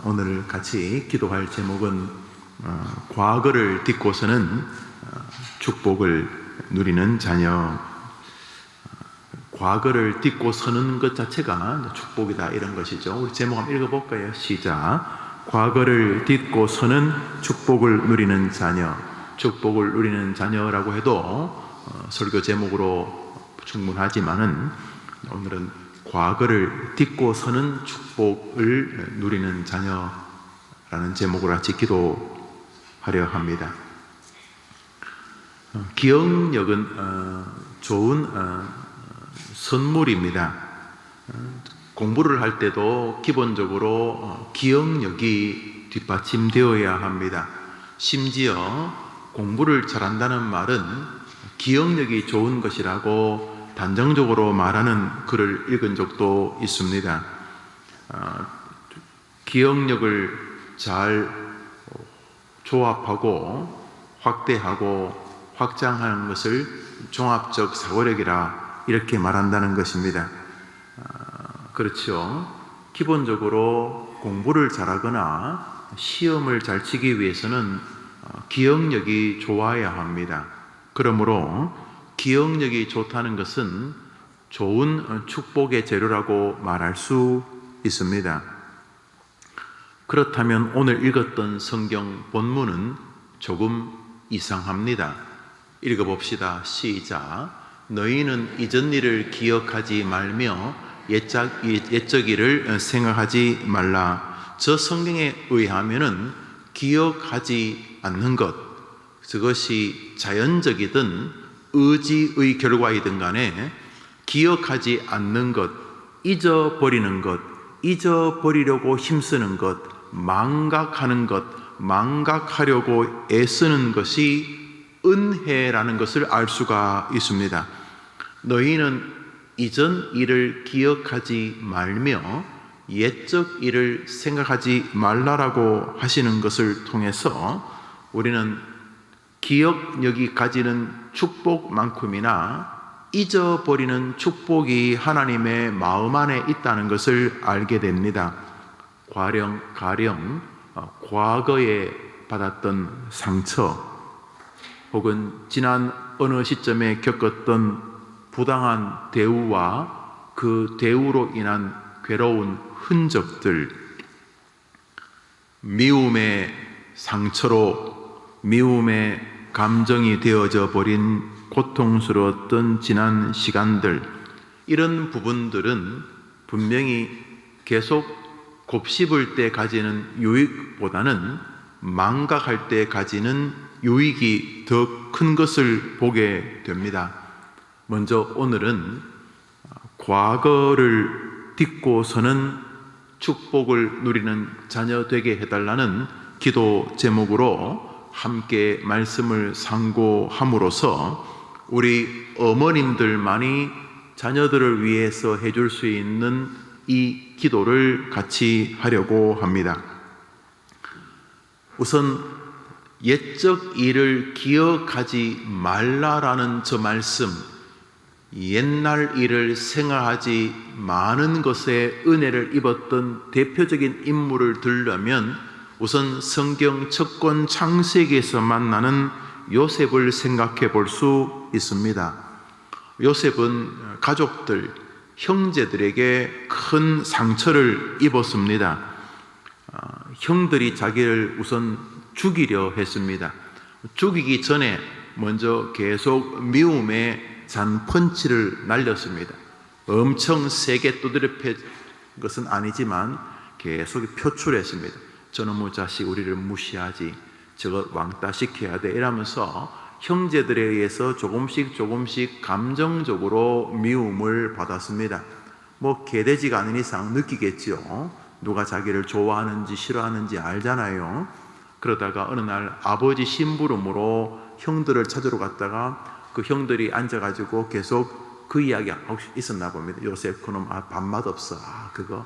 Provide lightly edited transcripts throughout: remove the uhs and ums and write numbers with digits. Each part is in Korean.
오늘 같이 기도할 제목은 과거를 딛고서는 축복을 누리는 자녀. 과거를 딛고 서는 것 자체가 축복이다, 이런 것이죠. 우리 제목 한번 읽어볼까요? 시작. 과거를 딛고 서는 축복을 누리는 자녀. 축복을 누리는 자녀라고 해도 설교 제목으로 충분하지만은 오늘은 과거를 딛고 서는 축복을 누리는 자녀라는 제목으로 같이 기도하려 합니다. 기억력은 좋은 선물입니다. 공부를 할 때도 기본적으로 기억력이 뒷받침되어야 합니다. 심지어 공부를 잘한다는 말은 기억력이 좋은 것이라고 단정적으로 말하는 글을 읽은 적도 있습니다. 기억력을 잘 조합하고 확대하고 확장하는 것을 종합적 사고력이라 이렇게 말한다는 것입니다. 그렇죠. 기본적으로 공부를 잘하거나 시험을 잘 치기 위해서는 기억력이 좋아야 합니다. 그러므로 기억력이 좋다는 것은 좋은 축복의 재료라고 말할 수 있습니다. 그렇다면 오늘 읽었던 성경 본문은 조금 이상합니다. 읽어봅시다. 시작. 너희는 이전 일을 기억하지 말며 옛적 일을 생각하지 말라. 저 성경에 의하면은 기억하지 않는 것, 그것이 자연적이든 의지의 결과이든 간에 기억하지 않는 것, 잊어버리는 것, 잊어버리려고 힘쓰는 것, 망각하는 것, 망각하려고 애쓰는 것이 은혜라는 것을 알 수가 있습니다. 너희는 이전 일을 기억하지 말며 옛적 일을 생각하지 말라라고 하시는 것을 통해서 우리는 기억력이 가지는 축복만큼이나 잊어버리는 축복이 하나님의 마음 안에 있다는 것을 알게 됩니다. 가령 과거에 받았던 상처 혹은 지난 어느 시점에 겪었던 부당한 대우와 그 대우로 인한 괴로운 흔적들, 미움의 상처로 미움의 감정이 되어져 버린 고통스러웠던 지난 시간들, 이런 부분들은 분명히 계속 곱씹을 때 가지는 유익보다는 망각할 때 가지는 유익이 더 큰 것을 보게 됩니다. 먼저 오늘은 과거를 딛고서는 축복을 누리는 자녀 되게 해달라는 기도 제목으로 함께 말씀을 상고함으로써 우리 어머님들만이 자녀들을 위해서 해줄 수 있는 이 기도를 같이 하려고 합니다. 우선 옛적 일을 기억하지 말라라는 저 말씀, 옛날 일을 생각하지 마는 것에 은혜를 입었던 대표적인 인물을 들려면 우선 성경 첫 권 창세기에서 만나는 요셉을 생각해 볼 수 있습니다. 요셉은 가족들, 형제들에게 큰 상처를 입었습니다. 형들이 자기를 우선 죽이려 했습니다. 죽이기 전에 먼저 계속 미움의 잔펀치를 날렸습니다. 엄청 세게 두드려 팬 것은 아니지만 계속 표출했습니다. 저놈의 자식 우리를 무시하지, 저거 왕따 시켜야 돼, 이러면서 형제들에 의해서 조금씩 감정적으로 미움을 받았습니다. 개돼지가 아닌 이상 느끼겠죠. 누가 자기를 좋아하는지 싫어하는지 알잖아요. 그러다가 어느 날 아버지 심부름으로 형들을 찾으러 갔다가 그 형들이 앉아가지고 계속 그 이야기가 혹시 있었나 봅니다. 요셉 그놈 밥맛 없어, 그거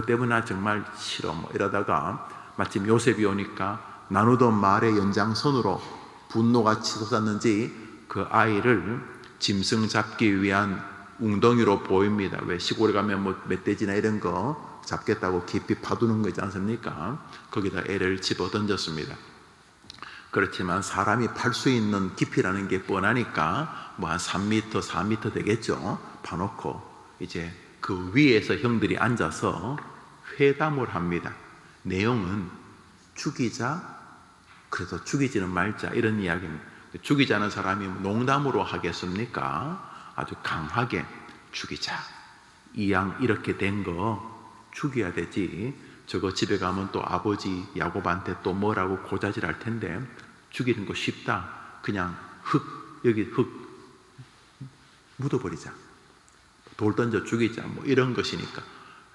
때문에 나 정말 싫어, 이러다가 마침 요셉이 오니까 나누던 말의 연장선으로 분노가 치솟았는지 그 아이를 짐승 잡기 위한 웅덩이로 보입니다. 왜 시골에 가면 멧돼지나 이런 거 잡겠다고 깊이 파두는 거 있지 않습니까? 거기다 애를 집어 던졌습니다. 그렇지만 사람이 팔 수 있는 깊이라는 게 뻔하니까 뭐 한 3m, 4m 되겠죠. 파놓고 이제 그 위에서 형들이 앉아서 회담을 합니다. 내용은 죽이자, 그래서 죽이지는 말자, 이런 이야기입니다. 죽이자는 사람이 농담으로 하겠습니까? 아주 강하게 죽이자. 이양 이렇게 된 거 죽여야 되지. 저거 집에 가면 또 아버지 야곱한테 또 뭐라고 고자질할 텐데 죽이는 거 쉽다. 그냥 여기 흙 묻어버리자. 돌 던져 죽이자. 뭐 이런 것이니까.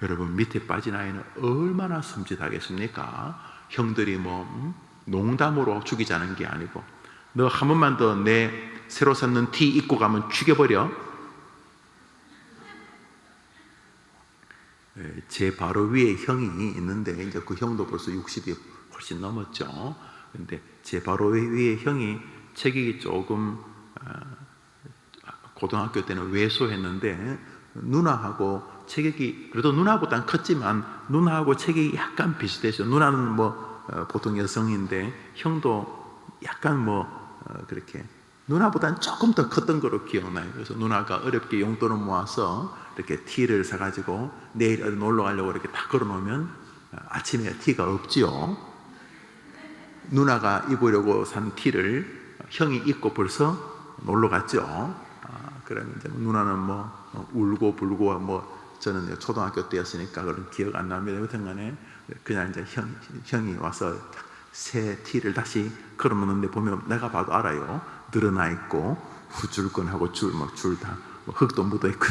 여러분, 밑에 빠진 아이는 얼마나 섬찟하겠습니까? 형들이 뭐 농담으로 죽이자는 게 아니고, 너 한 번만 더 내 새로 샀는 티 입고 가면 죽여버려. 제 바로 위에 형이 있는데 이제 그 형도 벌써 60이 훨씬 넘었죠. 근데 제 바로 위에 형이 체격이 조금 고등학교 때는 왜소했는데 누나하고 체격이, 그래도 누나보다는 컸지만 누나하고 체격이 약간 비슷했어요. 누나는 뭐 보통 여성인데 형도 약간 그렇게 누나보다는 조금 더 컸던 거로 기억나요. 그래서 누나가 어렵게 용돈을 모아서 이렇게 티를 사가지고 내일 어디 놀러 가려고 이렇게 딱 걸어놓으면 아침에 티가 없지요. 누나가 입으려고 산 티를 형이 입고 벌써 놀러 갔죠. 그러면 이제 누나는 울고 불고 저는 초등학교 때였으니까 그런 기억 안 납니다. 여튼간에 그냥 이제 형이 와서 새 티를 다시 걸어놓는데 보면 내가 봐도 알아요. 늘어나 있고 후줄근하고 줄 다 흙도 묻어 있고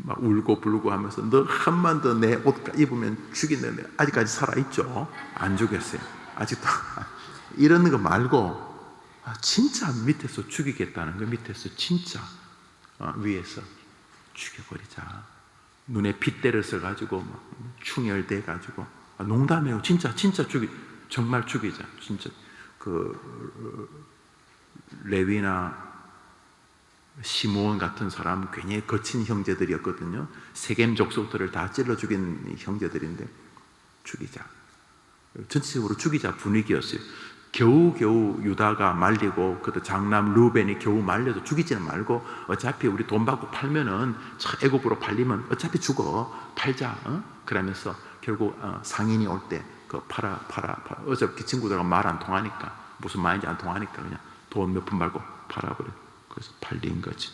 막 울고 불고 하면서 너 한 번 더 내 옷 입으면 죽이는데 아직까지 살아있죠? 안 죽였어요. 아직도. 이런 거 말고 진짜 밑에서 죽이겠다는 거, 밑에서 진짜 위에서 죽여버리자. 눈에 핏대를 써가지고 충혈돼가지고 농담이에요. 진짜 정말 죽이자. 진짜 레위나 시므온 같은 사람 굉장히 거친 형제들이었거든요. 세겜 족속들을 다 찔러 죽인 형제들인데 죽이자. 전체적으로 죽이자 분위기였어요. 겨우겨우 유다가 말리고 그것도 장남 루벤이 겨우 말려도 죽이지는 말고 어차피 우리 돈 받고 팔면은 애굽으로 팔리면 어차피 죽어. 팔자. 그러면서 결국 상인이 올 때 팔아. 어차피 친구들하고 말 안 통하니까, 무슨 말인지 안 통하니까 그냥 돈 몇 푼 받고 팔아버려. 그래서 팔린 거지.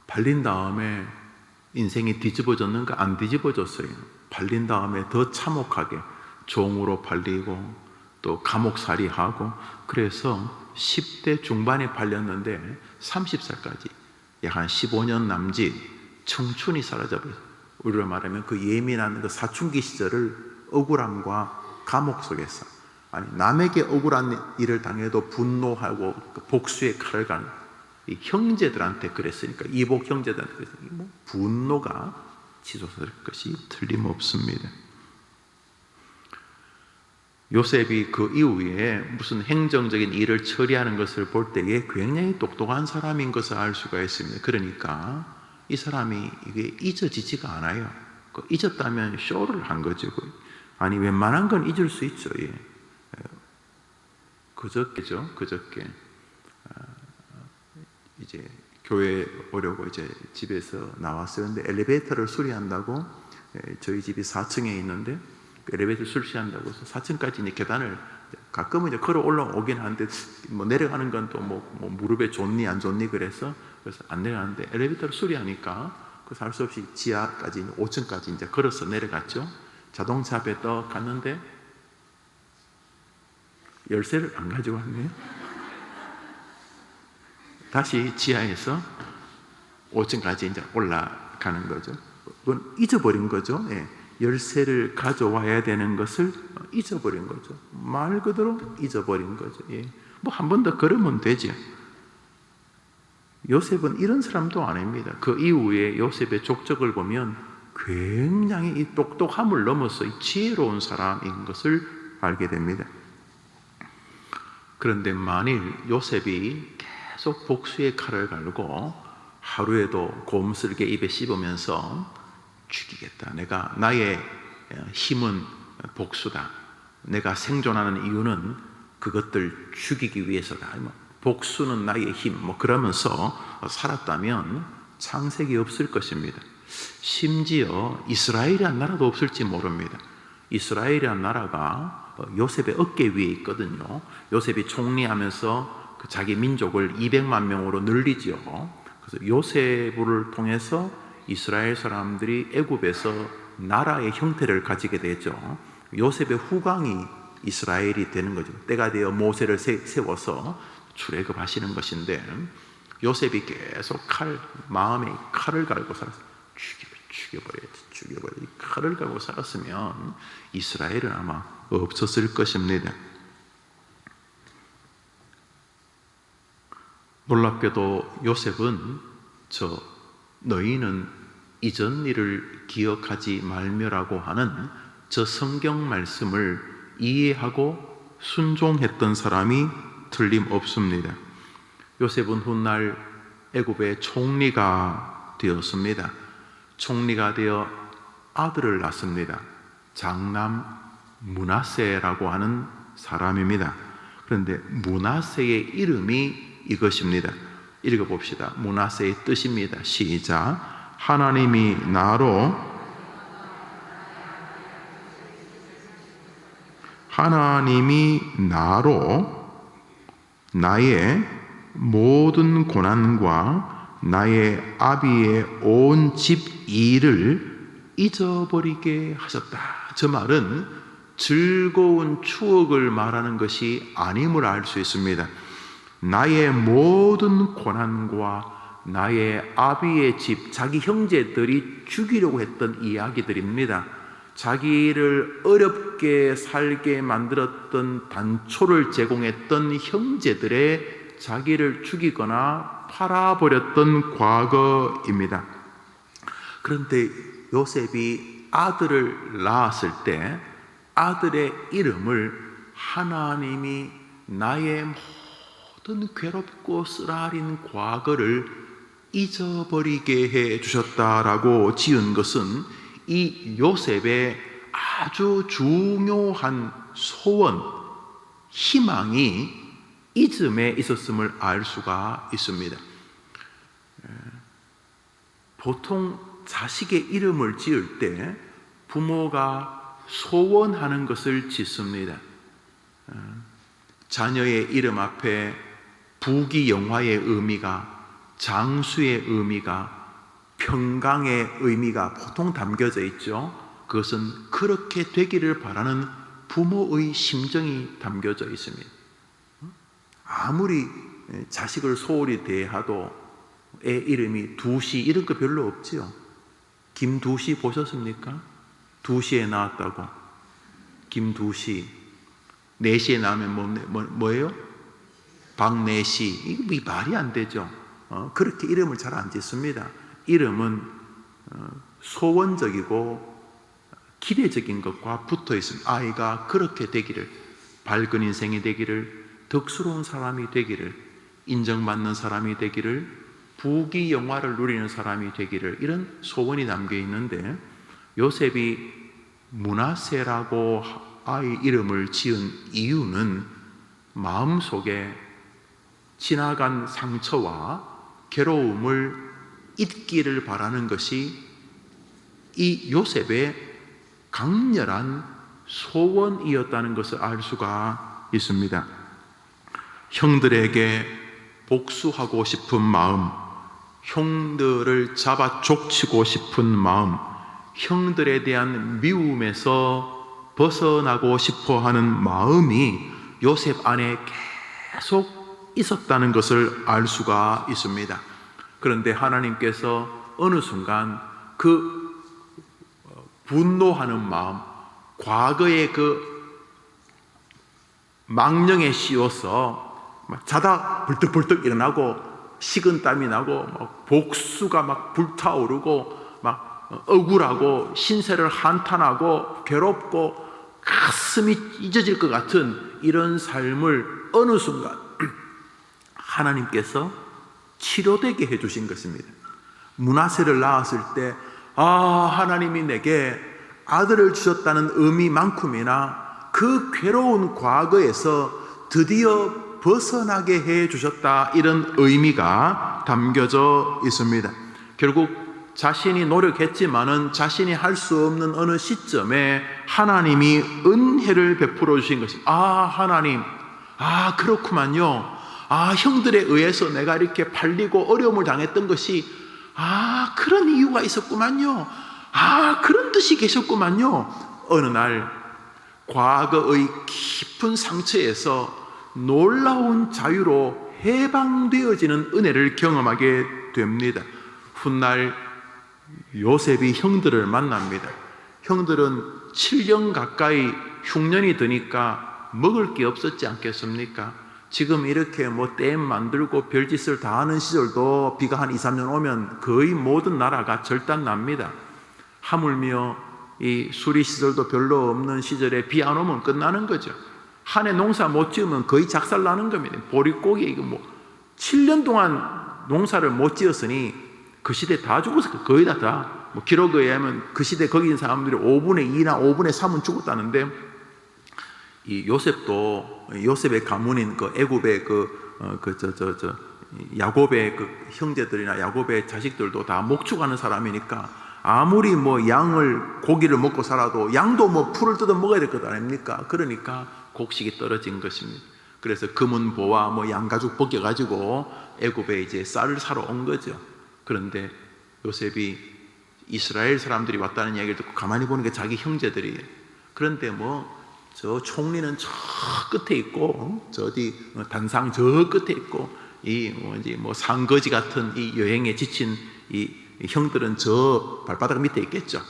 팔린 다음에 인생이 뒤집어졌는가? 안 뒤집어졌어요. 팔린 다음에 더 참혹하게 종으로 팔리고 또 감옥살이하고, 그래서 10대 중반에 팔렸는데 30살까지 약 한 15년 남짓 청춘이 사라져버렸어요. 우리로 말하면 그 예민한 그 사춘기 시절을 억울함과 감옥 속에서, 아니 남에게 억울한 일을 당해도 분노하고 그 복수의 칼을 가는 이 형제들한테 그랬으니까, 이복 형제들한테 그랬으니까 분노가 치솟을 것이 틀림없습니다. 요셉이 그 이후에 무슨 행정적인 일을 처리하는 것을 볼 때에 굉장히 똑똑한 사람인 것을 알 수가 있습니다. 그러니까 이 사람이 이게 잊어지지가 않아요. 잊었다면 쇼를 한 거죠. 아니 웬만한 건 잊을 수 있죠. 예. 그저께 이제 교회 오려고 이제 집에서 나왔어요. 근데 엘리베이터를 수리한다고, 저희 집이 4층에 있는데 엘리베이터 수리한다고 해서 4층까지 이제 계단을 가끔은 이제 걸어 올라오긴 하는데 내려가는 건 또 무릎에 좋니 안 좋니 그래서 안 내려가는데, 엘리베이터를 수리하니까 그래서 할 수 없이 지하까지 5층까지 이제 걸어서 내려갔죠. 자동차 앞에 딱 갔는데 열쇠를 안 가지고 왔네요. 다시 지하에서 5층까지 이제 올라가는 거죠. 그건 잊어버린 거죠. 예. 열쇠를 가져와야 되는 것을 잊어버린 거죠. 말 그대로 잊어버린 거죠. 예. 한 번 더 걸으면 되죠. 요셉은 이런 사람도 아닙니다. 그 이후에 요셉의 족적을 보면 굉장히 이 똑똑함을 넘어서 이 지혜로운 사람인 것을 알게 됩니다. 그런데 만일 요셉이 계속 복수의 칼을 갈고 하루에도 곰슬게 입에 씹으면서 죽이겠다. 내가 나의 힘은 복수다. 내가 생존하는 이유는 그것들 죽이기 위해서다. 복수는 나의 힘. 그러면서 살았다면 창세기 없을 것입니다. 심지어 이스라엘이란 나라도 없을지 모릅니다. 이스라엘이란 나라가 요셉의 어깨 위에 있거든요. 요셉이 총리하면서 자기 민족을 200만 명으로 늘리지요. 그래서 요셉을 통해서 이스라엘 사람들이 애굽에서 나라의 형태를 가지게 되죠. 요셉의 후광이 이스라엘이 되는 거죠. 때가 되어 모세를 세워서 출애굽하시는 것인데, 요셉이 계속 마음에 칼을 갈고 살았어요. 죽여버려야지. 칼을 갈고 살았으면 이스라엘은 아마 없었을 것입니다. 놀랍게도 요셉은 너희는 이전 일을 기억하지 말며라고 하는 저 성경 말씀을 이해하고 순종했던 사람이 틀림없습니다. 요셉은 훗날 애굽의 총리가 되었습니다. 총리가 되어 아들을 낳습니다. 장남 므낫세라고 하는 사람입니다. 그런데 므낫세의 이름이 이것입니다. 읽어봅시다. 므낫세의 뜻입니다. 시작. 하나님이 나로 나의 모든 고난과 나의 아비의 온 집 일을 잊어버리게 하셨다. 저 말은 즐거운 추억을 말하는 것이 아님을 알 수 있습니다. 나의 모든 고난과 나의 아비의 집, 자기 형제들이 죽이려고 했던 이야기들입니다. 자기를 어렵게 살게 만들었던 단초를 제공했던 형제들의 자기를 죽이거나 팔아버렸던 과거입니다. 그런데 요셉이 아들을 낳았을 때 아들의 이름을 하나님이 나의 모든 괴롭고 쓰라린 과거를 잊어버리게 해 주셨다라고 지은 것은 이 요셉의 아주 중요한 소원, 희망이 잊음에 있었음을 알 수가 있습니다. 보통 자식의 이름을 지을 때 부모가 소원하는 것을 짓습니다. 자녀의 이름 앞에 부귀영화의 의미가, 장수의 의미가, 평강의 의미가 보통 담겨져 있죠. 그것은 그렇게 되기를 바라는 부모의 심정이 담겨져 있습니다. 아무리 자식을 소홀히 대해도 애 이름이 두시 이런 거 별로 없지요. 김두시 보셨습니까? 2시에 나왔다고. 김두시. 4시에 나오면 뭐예요? 박내시. 이거 말이 안 되죠. 그렇게 이름을 잘 안 짓습니다. 이름은 소원적이고 기대적인 것과 붙어 있습니다. 아이가 그렇게 되기를, 밝은 인생이 되기를, 덕스러운 사람이 되기를, 인정받는 사람이 되기를, 부귀영화를 누리는 사람이 되기를, 이런 소원이 담겨 있는데, 요셉이 므낫세라고 아이 이름을 지은 이유는 마음속에 지나간 상처와 괴로움을 잊기를 바라는 것이 이 요셉의 강렬한 소원이었다는 것을 알 수가 있습니다. 형들에게 복수하고 싶은 마음, 형들을 잡아 족치고 싶은 마음, 형들에 대한 미움에서 벗어나고 싶어 하는 마음이 요셉 안에 계속 있었다는 것을 알 수가 있습니다. 그런데 하나님께서 어느 순간 그 분노하는 마음, 과거의 그 망령에 씌워서 자다 벌떡벌떡 일어나고 식은땀이 나고 복수가 막 불타오르고 막 억울하고 신세를 한탄하고 괴롭고 가슴이 찢어질 것 같은 이런 삶을 어느 순간 하나님께서 치료되게 해주신 것입니다. 므낫세를 낳았을 때 하나님이 내게 아들을 주셨다는 의미만큼이나 그 괴로운 과거에서 드디어 벗어나게 해주셨다, 이런 의미가 담겨져 있습니다. 결국 자신이 노력했지만은 자신이 할 수 없는 어느 시점에 하나님이 은혜를 베풀어 주신 것입니다. 하나님, 그렇구만요. 형들에 의해서 내가 이렇게 팔리고 어려움을 당했던 것이 그런 이유가 있었구만요. 그런 뜻이 계셨구만요. 어느 날 과거의 깊은 상처에서 놀라운 자유로 해방되어지는 은혜를 경험하게 됩니다. 훗날 요셉이 형들을 만납니다. 형들은 7년 가까이 흉년이 드니까 먹을 게 없었지 않겠습니까? 지금 이렇게 댐 만들고 별짓을 다 하는 시절도 비가 한 2, 3년 오면 거의 모든 나라가 절단납니다. 하물며 이 수리 시설도 별로 없는 시절에 비 안 오면 끝나는 거죠. 한 해 농사 못 지으면 거의 작살나는 겁니다. 보릿고기 7년 동안 농사를 못 지었으니 그 시대 다 죽었어요. 거의 다. 기록에 의하면 그 시대 거기 있는 사람들이 5분의 2나 5분의 3은 죽었다는데, 이 요셉의 가문인 애굽의 야곱의 형제들이나 야곱의 자식들도 다 목축하는 사람이니까 아무리 양을 고기를 먹고 살아도 양도 풀을 뜯어 먹어야 될 것 아닙니까? 그러니까 곡식이 떨어진 것입니다. 그래서 금은보와 양가죽 벗겨가지고 애굽에 이제 쌀을 사러 온 거죠. 그런데 요셉이 이스라엘 사람들이 왔다는 이야기를 듣고 가만히 보니까 자기 형제들이에요. 그런데 저 총리는 저 끝에 있고, 저 어디 단상 저 끝에 있고, 상거지 같은 이 여행에 지친 이 형들은 저 발바닥 밑에 있겠죠.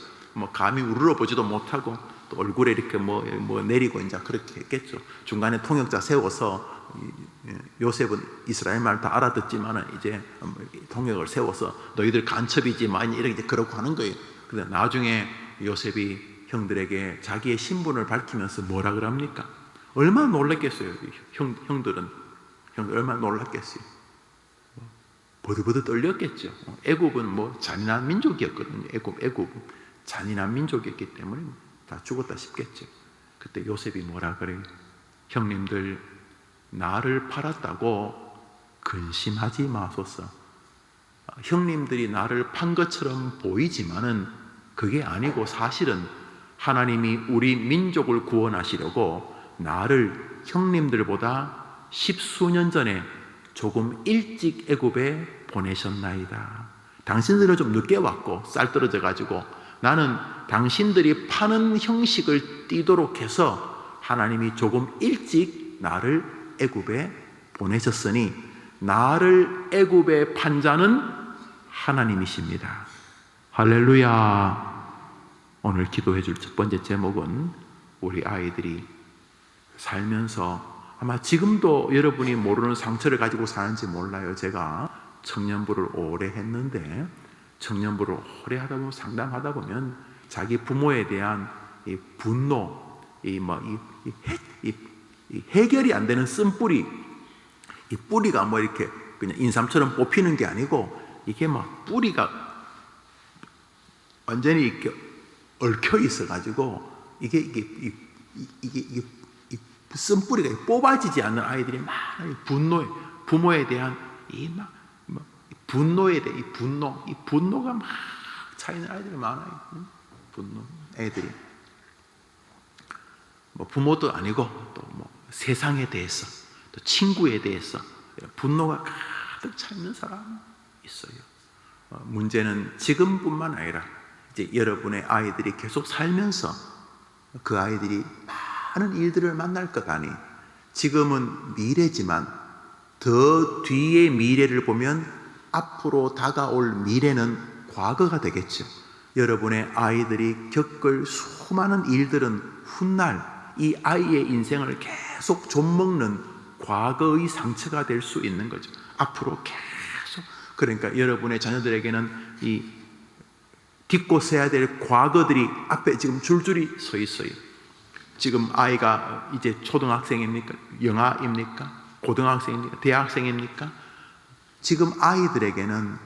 감히 우러러 보지도 못하고 또 얼굴에 이렇게 내리고 이제 그렇게 했겠죠. 중간에 통역자 세워서, 요셉은 이스라엘 말 다 알아듣지만은 이제 통역을 세워서 너희들 간첩이지만 이렇게 그렇고 하는 거예요. 그런데 나중에 요셉이 형들에게 자기의 신분을 밝히면서 뭐라 그럽니까? 얼마나 놀랐겠어요. 형들은 얼마나 놀랐겠어요. 버들버들 떨렸겠죠. 애굽은 잔인한 민족이었거든요. 애굽은 잔인한 민족이었기 때문에 다 죽었다 싶겠죠. 그때 요셉이 뭐라 그래요? 형님들, 나를 팔았다고 근심하지 마소서. 형님들이 나를 판 것처럼 보이지만은 그게 아니고 사실은 하나님이 우리 민족을 구원하시려고 나를 형님들보다 10수년 전에 조금 일찍 애굽에 보내셨나이다. 당신들은 좀 늦게 왔고 쌀 떨어져 가지고 나는 당신들이 파는 형식을 띠도록 해서 하나님이 조금 일찍 나를 애굽에 보내셨으니 나를 애굽에 판 자는 하나님이십니다. 할렐루야. 오늘 기도해 줄 첫 번째 제목은 우리 아이들이 살면서 아마 지금도 여러분이 모르는 상처를 가지고 사는지 몰라요. 제가 청년부를 오래 했는데 청년부를 오래 하다 보면 상담하다 보면 자기 부모에 대한 이 분노, 이 해결이 안 되는 쓴뿌리, 이 뿌리가 이렇게 그냥 인삼처럼 뽑히는 게 아니고 이게 뿌리가 완전히 이렇게 얽혀 있어가지고 이게 쓴뿌리가 뽑아지지 않는 아이들이 많아요. 부모에 대한 분노에 대해 이 분노가 막 차이는 아이들이 많아요. 분노 애들이 부모도 아니고 또 세상에 대해서 또 친구에 대해서 분노가 가득 차 있는 사람이 있어요. 문제는 지금뿐만 아니라 이제 여러분의 아이들이 계속 살면서 그 아이들이 많은 일들을 만날 것 아니, 지금은 미래지만 더 뒤의 미래를 보면 앞으로 다가올 미래는 과거가 되겠죠. 여러분의 아이들이 겪을 수많은 일들은 훗날 이 아이의 인생을 계속 좀먹는 과거의 상처가 될 수 있는 거죠. 앞으로 계속. 그러니까 여러분의 자녀들에게는 이 딛고 서야 될 과거들이 앞에 지금 줄줄이 서 있어요. 지금 아이가 이제 초등학생입니까? 영아입니까? 고등학생입니까? 대학생입니까? 지금 아이들에게는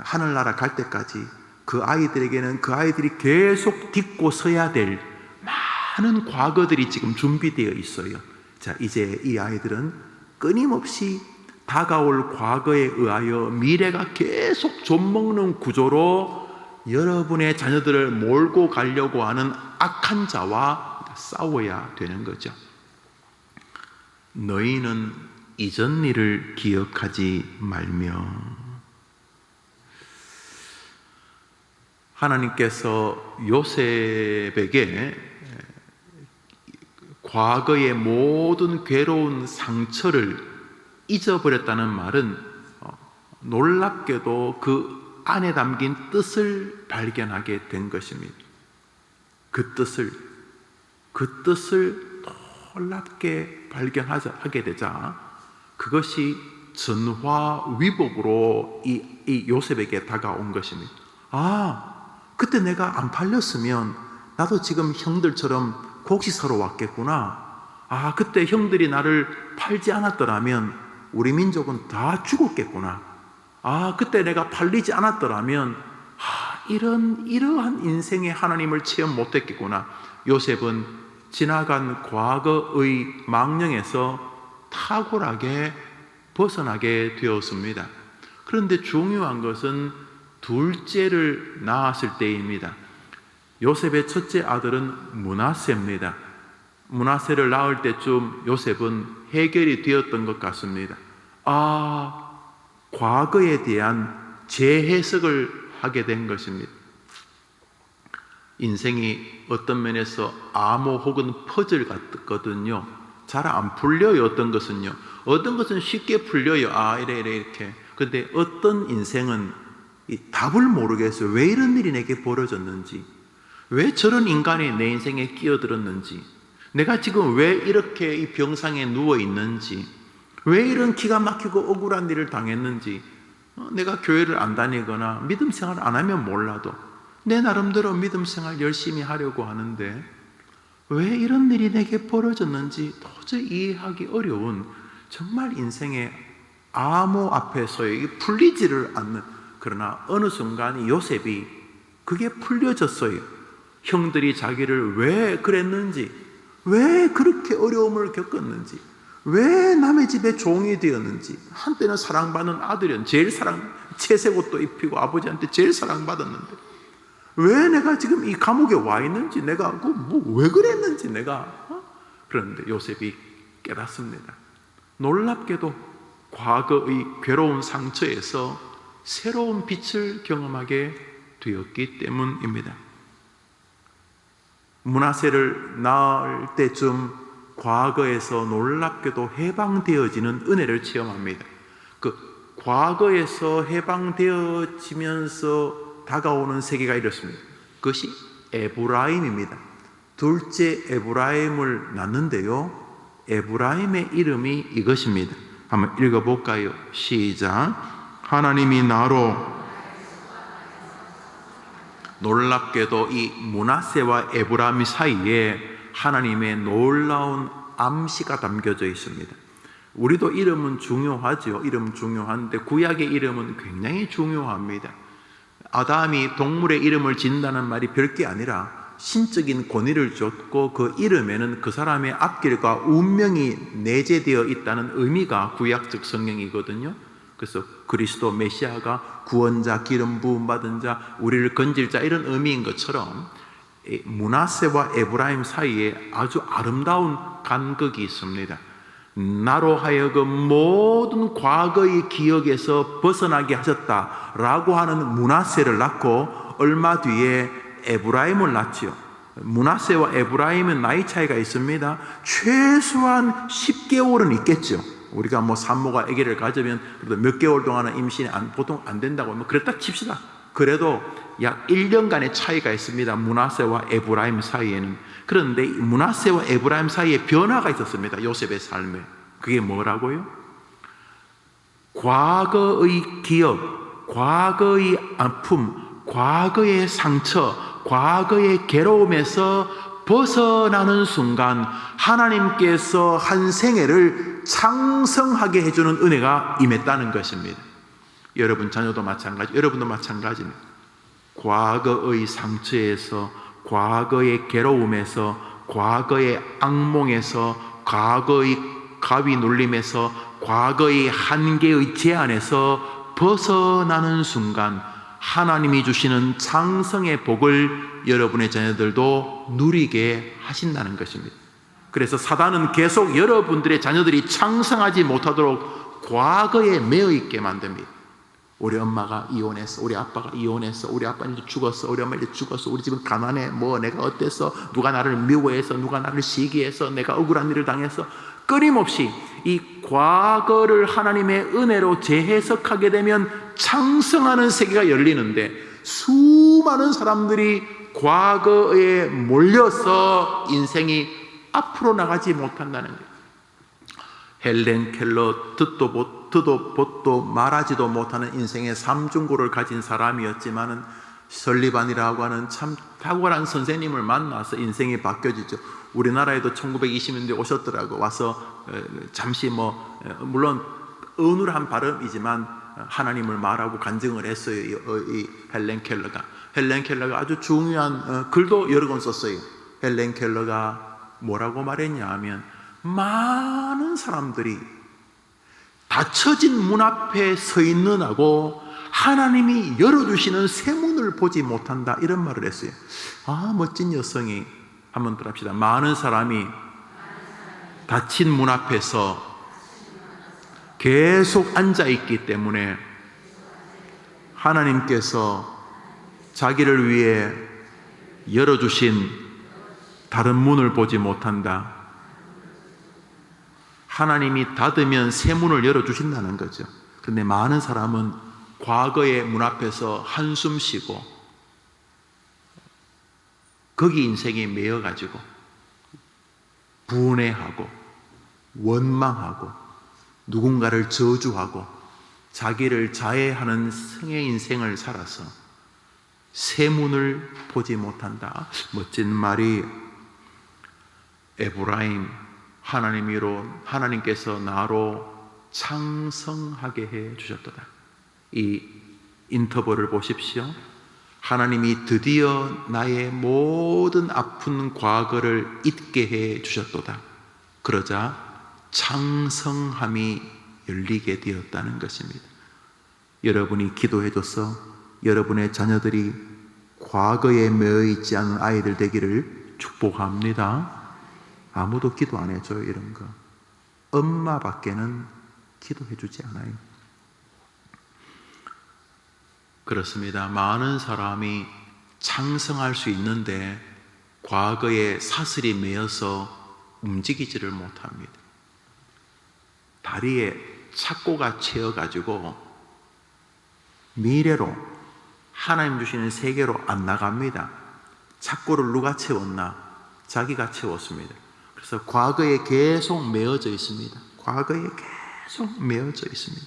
하늘나라 갈 때까지 그 아이들에게는 그 아이들이 계속 딛고 서야 될 많은 과거들이 지금 준비되어 있어요. 자, 이제 이 아이들은 끊임없이 다가올 과거에 의하여 미래가 계속 좀먹는 구조로 여러분의 자녀들을 몰고 가려고 하는 악한 자와 싸워야 되는 거죠. 너희는 이전 일을 기억하지 말며. 하나님께서 요셉에게 과거의 모든 괴로운 상처를 잊어버렸다는 말은 놀랍게도 그 안에 담긴 뜻을 발견하게 된 것입니다. 그 뜻을 놀랍게 발견하게 되자 그것이 전화위복으로 이 요셉에게 다가온 것입니다. 그때 내가 안 팔렸으면 나도 지금 형들처럼 곡식사러 왔겠구나. 그때 형들이 나를 팔지 않았더라면 우리 민족은 다 죽었겠구나. 그때 내가 팔리지 않았더라면 이러한 인생의 하나님을 체험 못했겠구나. 요셉은 지나간 과거의 망령에서 탁월하게 벗어나게 되었습니다. 그런데 중요한 것은 둘째를 낳았을 때입니다. 요셉의 첫째 아들은 므낫세입니다. 므낫세를 낳을 때쯤 요셉은 해결이 되었던 것 같습니다. 과거에 대한 재해석을 하게 된 것입니다. 인생이 어떤 면에서 암호 혹은 퍼즐 같거든요. 잘 안 풀려요. 어떤 것은요. 어떤 것은 쉽게 풀려요. 이렇게. 근데 어떤 인생은 이 답을 모르겠어요. 왜 이런 일이 내게 벌어졌는지, 왜 저런 인간이 내 인생에 끼어들었는지, 내가 지금 왜 이렇게 이 병상에 누워 있는지, 왜 이런 기가 막히고 억울한 일을 당했는지, 내가 교회를 안 다니거나 믿음 생활을 안 하면 몰라도 내 나름대로 믿음 생활 열심히 하려고 하는데 왜 이런 일이 내게 벌어졌는지 도저히 이해하기 어려운 정말 인생의 암호 앞에서의 풀리지를 않는, 그러나 어느 순간 요셉이 그게 풀려졌어요. 형들이 자기를 왜 그랬는지, 왜 그렇게 어려움을 겪었는지, 왜 남의 집에 종이 되었는지, 한때는 사랑받는 아들이었는데 채색 옷도 입히고 아버지한테 제일 사랑받았는데 왜 내가 지금 이 감옥에 와 있는지, 내가 왜 그랬는지 그런데 요셉이 깨닫습니다. 놀랍게도 과거의 괴로운 상처에서 새로운 빛을 경험하게 되었기 때문입니다. 므낫세를 낳을 때쯤 과거에서 놀랍게도 해방되어지는 은혜를 체험합니다. 그 과거에서 해방되어지면서 다가오는 세계가 이렇습니다. 그것이 에브라임입니다. 둘째 에브라임을 낳는데요, 에브라임의 이름이 이것입니다. 한번 읽어볼까요? 시작. 하나님이 나로. 놀랍게도 이 므낫세와 에브라임 사이에 하나님의 놀라운 암시가 담겨져 있습니다. 우리도 이름은 중요하죠. 이름 중요한데 구약의 이름은 굉장히 중요합니다. 아담이 동물의 이름을 짓는다는 말이 별게 아니라 신적인 권위를 줬고 그 이름에는 그 사람의 앞길과 운명이 내재되어 있다는 의미가 구약적 성경이거든요. 그래서 그리스도 메시아가 구원자, 기름 부음 받은 자, 우리를 건질 자, 이런 의미인 것처럼 므낫세와 에브라임 사이에 아주 아름다운 간극이 있습니다. 나로 하여금 모든 과거의 기억에서 벗어나게 하셨다라고 하는 므낫세를 낳고 얼마 뒤에 에브라임을 낳지요. 므낫세와 에브라임은 나이 차이가 있습니다. 최소한 10개월은 있겠죠. 우리가 산모가 아기를 가지면 그래도 몇 개월 동안은 임신이 보통 안 된다고 그랬다 칩시다. 그래도 약 1년간의 차이가 있습니다. 므낫세와 에브라임 사이에는. 그런데 므낫세와 에브라임 사이에 변화가 있었습니다. 요셉의 삶에. 그게 뭐라고요? 과거의 기억, 과거의 아픔, 과거의 상처, 과거의 괴로움에서 벗어나는 순간 하나님께서 한 생애를 창성하게 해주는 은혜가 임했다는 것입니다. 여러분 자녀도 마찬가지, 여러분도 마찬가지입니다. 과거의 상처에서, 과거의 괴로움에서, 과거의 악몽에서, 과거의 가위 눌림에서, 과거의 한계의 제한에서 벗어나는 순간 하나님이 주시는 창성의 복을 여러분의 자녀들도 누리게 하신다는 것입니다. 그래서 사단은 계속 여러분들의 자녀들이 창성하지 못하도록 과거에 매여 있게 만듭니다. 우리 엄마가 이혼했어, 우리 아빠가 이혼했어, 우리 아빠 이제 죽었어, 우리 엄마 이제 죽었어, 우리 집은 가난해, 뭐 내가 어땠어, 누가 나를 미워해서, 누가 나를 시기해서, 내가 억울한 일을 당했어. 끊임없이 이 과거를 하나님의 은혜로 재해석하게 되면 창성하는 세계가 열리는데, 수많은 사람들이 과거에 몰려서 인생이 앞으로 나가지 못한다는 거예요. 헬렌 켈러, 듣도 보도 말하지도 못하는 인생의 삼중고를 가진 사람이었지만은 설리반이라고 하는 참 탁월한 선생님을 만나서 인생이 바뀌어지죠. 우리나라에도 1920년대 오셨더라고. 와서 잠시 물론 어눌한 발음이지만 하나님을 말하고 간증을 했어요. 이 헬렌 켈러가. 헬렌 켈러가 아주 중요한 글도 여러 권 썼어요. 헬렌 켈러가 뭐라고 말했냐 하면, 많은 사람들이 닫혀진 문 앞에 서 있는 하고 하나님이 열어주시는 새 문을 보지 못한다, 이런 말을 했어요. 아, 멋진 여성이. 한번 더 합시다. 많은 사람이 닫힌 문 앞에서 계속 앉아있기 때문에 하나님께서 자기를 위해 열어주신 다른 문을 보지 못한다. 하나님이 닫으면 새 문을 열어주신다는 거죠. 그런데 많은 사람은 과거의 문 앞에서 한숨 쉬고 거기 인생이 매여가지고 분해하고 원망하고 누군가를 저주하고 자기를 자해하는 성의 인생을 살아서 새 문을 보지 못한다. 멋진 말이, 에브라임, 하나님께서 나로 창성하게 해 주셨도다. 이 인터벌을 보십시오. 하나님이 드디어 나의 모든 아픈 과거를 잊게 해 주셨도다. 그러자 창성함이 열리게 되었다는 것입니다. 여러분이 기도해줘서 여러분의 자녀들이 과거에 매여 있지 않은 아이들 되기를 축복합니다. 아무도 기도 안 해줘요, 이런 거. 엄마밖에는 기도해주지 않아요. 그렇습니다. 많은 사람이 창성할 수 있는데 과거에 사슬이 매여서 움직이지를 못합니다. 다리에 착고가 채워가지고 미래로, 하나님 주시는 세계로 안 나갑니다. 착고를 누가 채웠나? 자기가 채웠습니다. 그래서 과거에 계속 매어져 있습니다. 과거에 계속 매어져 있습니다.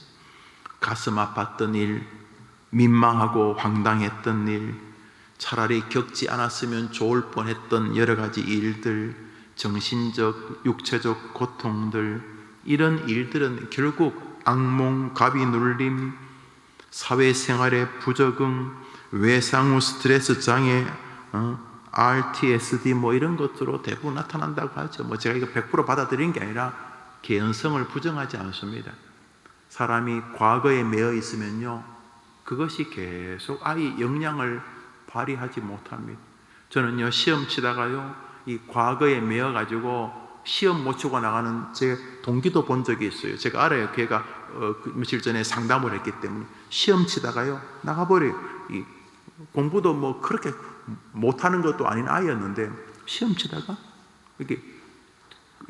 가슴 아팠던 일, 민망하고 황당했던 일, 차라리 겪지 않았으면 좋을 뻔했던 여러 가지 일들, 정신적, 육체적 고통들, 이런 일들은 결국 악몽, 가위 눌림, 사회생활의 부적응, 외상 후 스트레스 장애, RTSD 이런 것으로 대부분 나타난다고 하죠. 제가 이거 100% 받아들이는 게 아니라 개연성을 부정하지 않습니다. 사람이 과거에 매여 있으면요, 그것이 계속 아이 역량을 발휘하지 못합니다. 저는요, 시험 치다가요, 이 과거에 매여 가지고 시험 못 치고 나가는 제 동기도 본 적이 있어요. 제가 알아요. 걔가 며칠 전에 상담을 했기 때문에. 시험 치다가요, 나가버려요. 이 공부도 그렇게 못하는 것도 아닌 아이였는데 시험 치다가 이렇게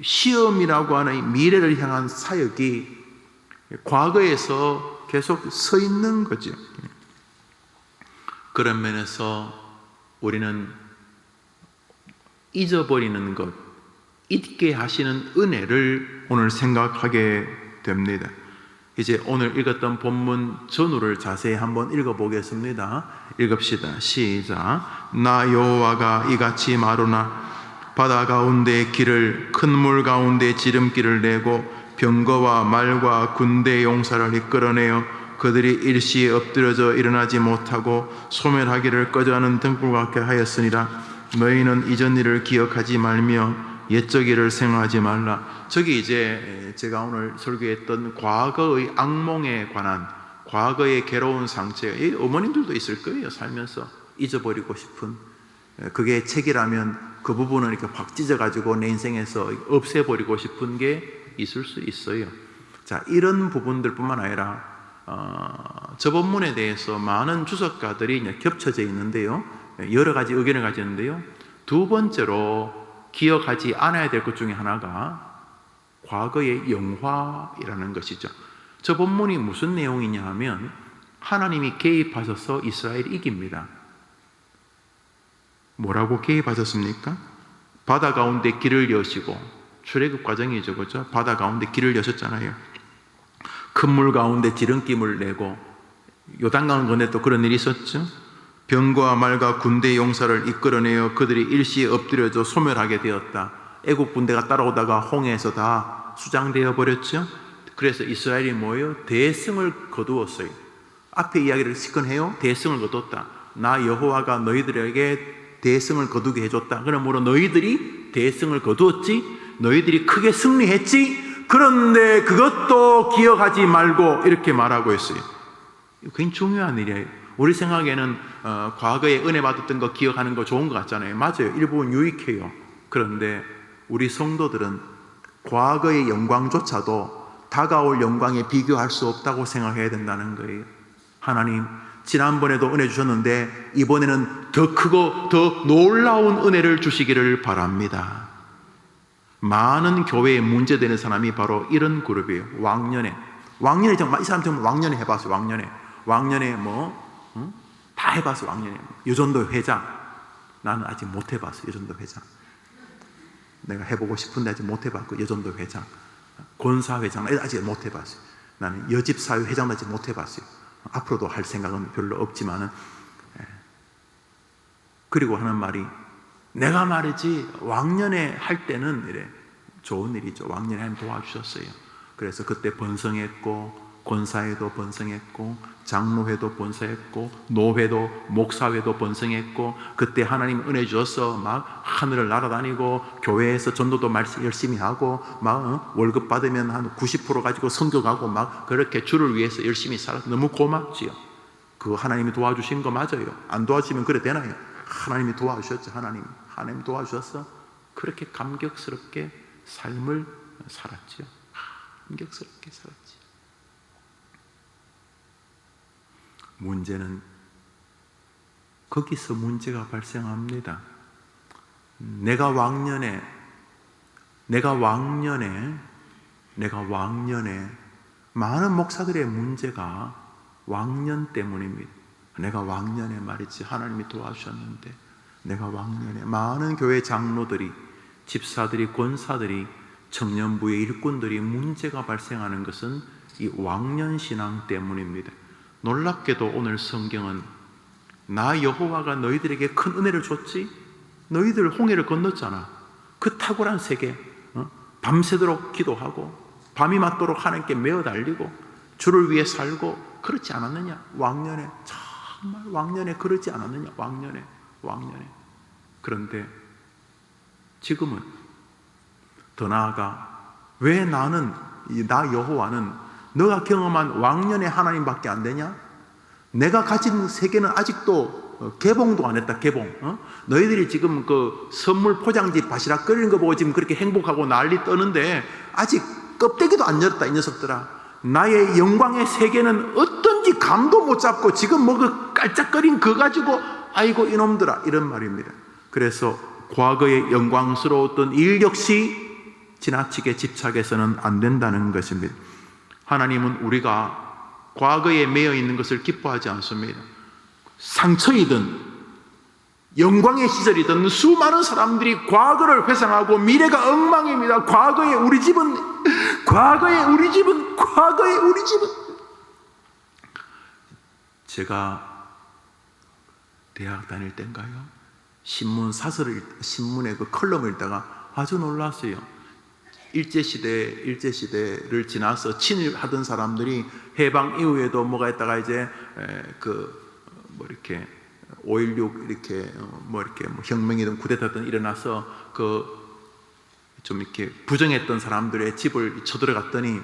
시험이라고 하는 이 미래를 향한 사역이 과거에서 계속 서 있는 거죠. 그런 면에서 우리는 잊어버리는 것, 잊게 하시는 은혜를 오늘 생각하게 됩니다. 이제 오늘 읽었던 본문 전후를 자세히 한번 읽어보겠습니다. 읽읍시다. 시작. 나 여호와가 이같이 말하노라. 바다 가운데 길을, 큰 물 가운데 지름길을 내고 병거와 말과 군대 용사를 이끌어내어 그들이 일시에 엎드려져 일어나지 못하고 소멸하기를 꺼져하는 등불 같게 하였으니라. 너희는 이전 일을 기억하지 말며 옛적 일을 생각하지 말라. 저기 이제 제가 오늘 설교했던 과거의 악몽에 관한, 과거의 괴로운 상처, 어머님들도 있을 거예요. 살면서 잊어버리고 싶은, 그게 책이라면 그 부분을 이렇게 확 찢어가지고 내 인생에서 없애버리고 싶은 게 있을 수 있어요. 자, 이런 부분들뿐만 아니라 저 본문에 대해서 많은 주석가들이 겹쳐져 있는데요, 여러 가지 의견을 가졌는데요, 두 번째로 기억하지 않아야 될 것 중에 하나가 과거의 영화이라는 것이죠. 저 본문이 무슨 내용이냐 하면 하나님이 개입하셔서 이스라엘이 이깁니다. 뭐라고 개입하셨습니까? 바다 가운데 길을 여시고, 출애굽 과정이죠, 그렇죠? 바다 가운데 길을 여셨잖아요. 큰 물 가운데 지름길을 내고, 요단강을 건너 또 그런 일이 있었죠. 병과 말과 군대 용사를 이끌어내어 그들이 일시에 엎드려져 소멸하게 되었다. 애국 군대가 따라오다가 홍해에서 다 수장되어 버렸죠. 그래서 이스라엘이 뭐예요? 대승을 거두었어요. 앞에 이야기를 시건해요. 대승을 거뒀다. 나 여호와가 너희들에게 대승을 거두게 해줬다. 그러므로 너희들이 대승을 거두었지, 너희들이 크게 승리했지, 그런데 그것도 기억하지 말고, 이렇게 말하고 있어요. 굉장히 중요한 일이에요. 우리 생각에는 과거에 은혜 받았던 거 기억하는 거 좋은 것 같잖아요. 맞아요. 일부분 유익해요. 그런데 우리 성도들은 과거의 영광조차도 다가올 영광에 비교할 수 없다고 생각해야 된다는 거예요. 하나님, 지난번에도 은혜 주셨는데 이번에는 더 크고 더 놀라운 은혜를 주시기를 바랍니다. 많은 교회에 문제되는 사람이 바로 이런 그룹이에요. 왕년에 정말, 이 사람 정말 왕년에 해봤어요. 왕년에 다 해봤어요. 왕년에 여전도 회장, 나는 아직 못 해봤어요. 여전도 회장 내가 해보고 싶은데 아직 못 해봤고, 여전도 회장, 권사회장 아직 못 해봤어요. 나는 여집사회 회장도 아직 못 해봤어요. 앞으로도 할 생각은 별로 없지만은, 그리고 하는 말이, 내가 말이지 왕년에 할 때는 이래 좋은 일이죠. 왕년에 하나님 도와주셨어요. 그래서 그때 번성했고, 권사회도 번성했고, 장로회도 번성했고, 노회도, 목사회도 번성했고, 그때 하나님 은혜 주셔서 막 하늘을 날아다니고, 교회에서 전도도 열심히 하고, 막 월급 받으면 한 90% 가지고 선교 가고, 막 그렇게 주를 위해서 열심히 살아서 너무 고맙지요. 그거 하나님이 도와주신 거 맞아요. 안 도와주시면 그래 되나요? 하나님이 도와주셨죠. 하나님 도와주셔서 그렇게 감격스럽게 삶을 살았지요. 감격스럽게 살았지. 문제는 거기서 문제가 발생합니다. 내가 왕년에 많은 목사들의 문제가 왕년 때문입니다. 내가 왕년에 말이지 하나님이 도와주셨는데, 내가 왕년에 많은 교회 장로들이, 집사들이, 권사들이, 청년부의 일꾼들이 문제가 발생하는 것은 이 왕년 신앙 때문입니다. 놀랍게도 오늘 성경은 나 여호와가 너희들에게 큰 은혜를 줬지, 너희들 홍해를 건넜잖아. 그 탁월한 세계, 밤새도록 기도하고 밤이 맞도록 하나님께 메어 달리고 주를 위해 살고 그렇지 않았느냐? 왕년에, 정말 왕년에 그러지 않았느냐? 왕년에. 그런데 지금은 더 나아가, 왜 나는, 나 여호와는 너가 경험한 왕년의 하나님밖에 안 되냐? 내가 가진 세계는 아직도 개봉도 안 했다. 개봉. 너희들이 지금 그 선물 포장지 바시락거리는 거 보고 지금 그렇게 행복하고 난리 떠는데 아직 껍데기도 안 열었다. 이 녀석들아, 나의 영광의 세계는 어떤지 감도 못 잡고 지금 뭐 그 깔짝거린 그거 가지고 아이고 이놈들아, 이런 말입니다. 그래서 과거의 영광스러웠던 일 역시 지나치게 집착해서는 안 된다는 것입니다. 하나님은 우리가 과거에 매여 있는 것을 기뻐하지 않습니다. 상처이든 영광의 시절이든 수많은 사람들이 과거를 회상하고 미래가 엉망입니다. 과거의 우리 집은 제가 대학 다닐 때인가요? 신문에 그 컬럼을 읽다가 아주 놀랐어요. 일제시대를 지나서 친일하던 사람들이 해방 이후에도 뭐가 있다가 이제 뭐 이렇게 5.16 이렇게 뭐 혁명이든 쿠데타든 일어나서 좀 이렇게 부정했던 사람들의 집을 쳐들어갔더니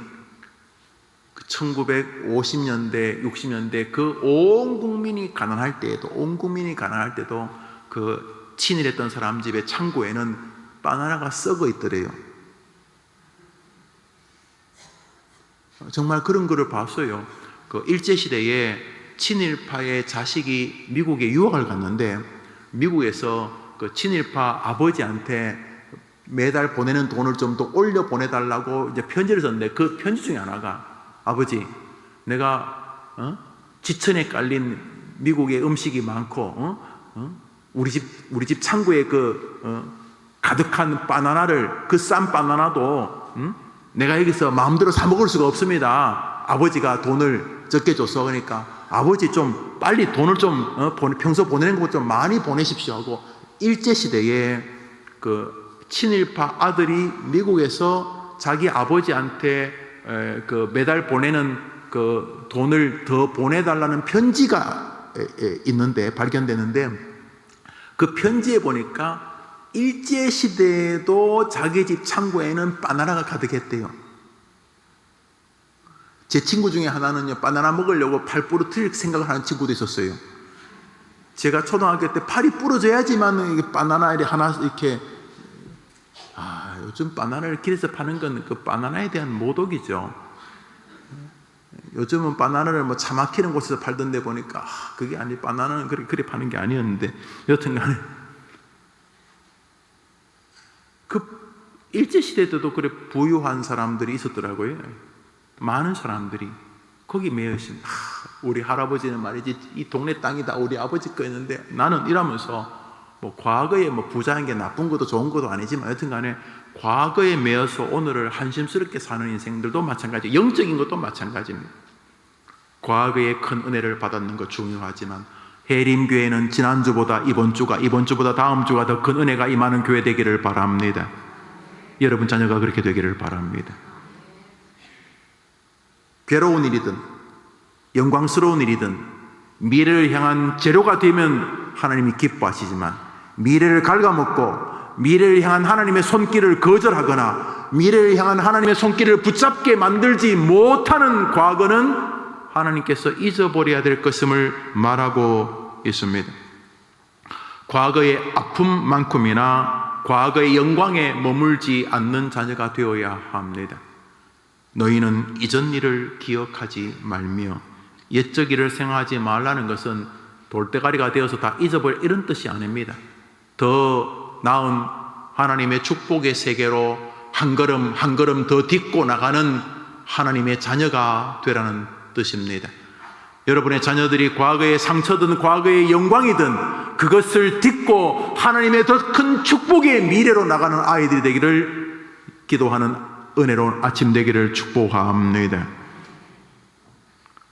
1950년대, 60년대 온 국민이 가난할 때에도 그 친일했던 사람 집의 창고에는 바나나가 썩어 있더래요. 정말 그런 거를 봤어요. 그 일제시대에 친일파의 자식이 미국에 유학을 갔는데 미국에서 그 친일파 아버지한테 매달 보내는 돈을 좀 더 올려 보내달라고 이제 편지를 썼는데 그 편지 중에 하나가 아버지, 내가 지천에 깔린 미국의 음식이 많고 우리 집 창고에 가득한 바나나를 그 싼 바나나도 내가 여기서 마음대로 사 먹을 수가 없습니다. 아버지가 돈을 적게 줘서 그러니까 아버지 좀 빨리 돈을 좀 평소 보내는 것 좀 많이 보내십시오 하고 일제시대에 그 친일파 아들이 미국에서 자기 아버지한테 매달 보내는 그 돈을 더 보내달라는 편지가 있는데 발견되는데 그 편지에 보니까 일제시대에도 자기 집 창고에는 바나나가 가득했대요. 제 친구 중에 하나는요, 바나나 먹으려고 팔 부러뜨릴 생각을 하는 친구도 있었어요. 제가 초등학교 때 팔이 부러져야지만 바나나 하나 이렇게 요즘 바나나를 길에서 파는 건 그 바나나에 대한 모독이죠. 요즘은 바나나를 뭐 차 막히는 곳에서 팔던데 보니까 그게 아니 바나나는 그렇게 파는 게 아니었는데 여튼간에 그 일제시대 때도 그래 부유한 사람들이 있었더라고요. 많은 사람들이 거기 매여 있습니다. 우리 할아버지는 말이지 이 동네 땅이 다 우리 아버지 거였는데 나는 이러면서 뭐 과거에 뭐 부자인 게 나쁜 것도 좋은 것도 아니지만 여튼간에 과거에 매여서 오늘을 한심스럽게 사는 인생들도 마찬가지, 영적인 것도 마찬가지입니다. 과거에 큰 은혜를 받았는 것 중요하지만 해림교회는 지난주보다 이번주보다 다음 주가 더 큰 은혜가 임하는 교회 되기를 바랍니다. 여러분 자녀가 그렇게 되기를 바랍니다. 괴로운 일이든 영광스러운 일이든 미래를 향한 재료가 되면 하나님이 기뻐하시지만 미래를 갉아먹고 미래를 향한 하나님의 손길을 거절하거나 미래를 향한 하나님의 손길을 붙잡게 만들지 못하는 과거는 하나님께서 잊어버려야 될 것임을 말하고 있습니다. 과거의 아픔만큼이나 과거의 영광에 머물지 않는 자녀가 되어야 합니다. 너희는 이전 일을 기억하지 말며 옛적 일을 생각하지 말라는 것은 돌대가리가 되어서 다 잊어버려 이런 뜻이 아닙니다. 더 나은 하나님의 축복의 세계로 한 걸음 한 걸음 더 딛고 나가는 하나님의 자녀가 되라는 뜻입니다. 여러분의 자녀들이 과거의 상처든 과거의 영광이든 그것을 딛고 하나님의 더 큰 축복의 미래로 나가는 아이들이 되기를 기도하는 은혜로운 아침 되기를 축복합니다.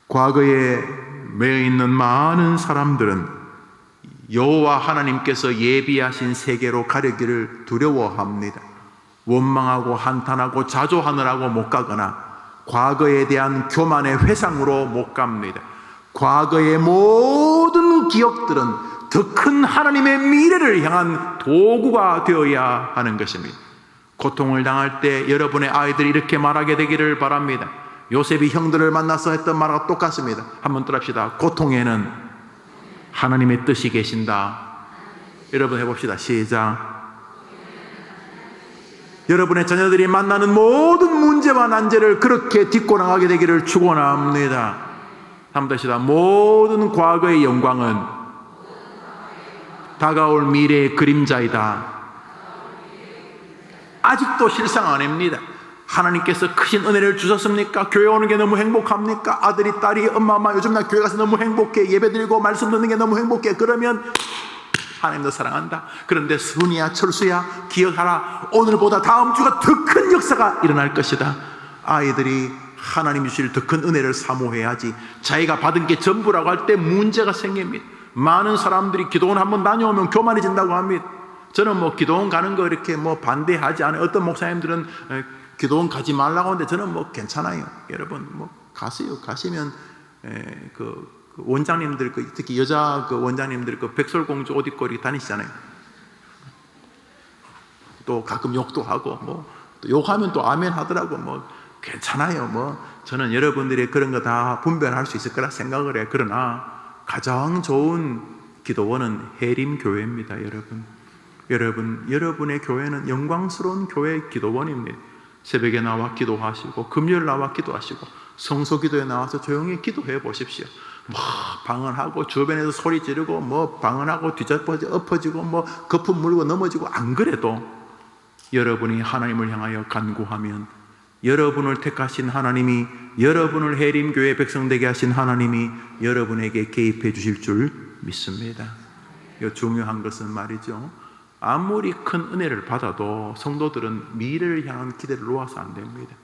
과거에 매여 있는 많은 사람들은 여호와 하나님께서 예비하신 세계로 가려기를 두려워합니다. 원망하고 한탄하고 자조하느라고 못 가거나 과거에 대한 교만의 회상으로 못 갑니다. 과거의 모든 기억들은 더 큰 하나님의 미래를 향한 도구가 되어야 하는 것입니다. 고통을 당할 때 여러분의 아이들이 이렇게 말하게 되기를 바랍니다. 요셉이 형들을 만나서 했던 말과 똑같습니다. 한번 따라합시다. 고통에는 하나님의 뜻이 계신다. 여러분 해봅시다. 시작. 여러분의 자녀들이 만나는 모든 문제와 난제를 그렇게 딛고 나가게 되기를 축원합니다. 한번 다시다. 모든 과거의 영광은 다가올 미래의 그림자이다. 아직도 실상 아닙니다. 하나님께서 크신 은혜를 주셨습니까? 교회 오는 게 너무 행복합니까? 아들이 딸이 엄마 요즘 나 교회 가서 너무 행복해. 예배 드리고 말씀 듣는 게 너무 행복해. 그러면 하나님도 사랑한다. 그런데 순이야 철수야 기억하라. 오늘보다 다음 주가 더 큰 역사가 일어날 것이다. 아이들이 하나님이 주실 더 큰 은혜를 사모해야지 자기가 받은 게 전부라고 할 때 문제가 생깁니다. 많은 사람들이 기도원 한번 다녀오면 교만해진다고 합니다. 저는 뭐 기도원 가는 거 이렇게 뭐 반대하지 않아요. 어떤 목사님들은 기도원 가지 말라고 하는데 저는 뭐 괜찮아요. 여러분 뭐 가세요. 가시면 그 원장님들, 특히 여자 그 원장님들 그 백설공주 옷 입고 이렇게 다니시잖아요. 또 가끔 욕도 하고 뭐 또 욕하면 또 아멘 하더라고. 뭐 괜찮아요. 뭐 저는 여러분들이 그런 거 다 분별할 수 있을 거라 생각을 해. 그러나 가장 좋은 기도원은 해림교회입니다. 여러분의 교회는 영광스러운 교회 기도원입니다. 새벽에 나와 기도하시고 금요일 나와 기도하시고 성소기도에 나와서 조용히 기도해 보십시오. 뭐 방언하고 주변에서 소리 지르고 뭐 방언하고 뒤집어지고 엎어지고 뭐 거품 물고 넘어지고 안 그래도 여러분이 하나님을 향하여 간구하면 여러분을 택하신 하나님이, 여러분을 해림교회 백성 되게 하신 하나님이 여러분에게 개입해 주실 줄 믿습니다. 중요한 것은 말이죠, 아무리 큰 은혜를 받아도 성도들은 미래를 향한 기대를 놓아서 안 됩니다.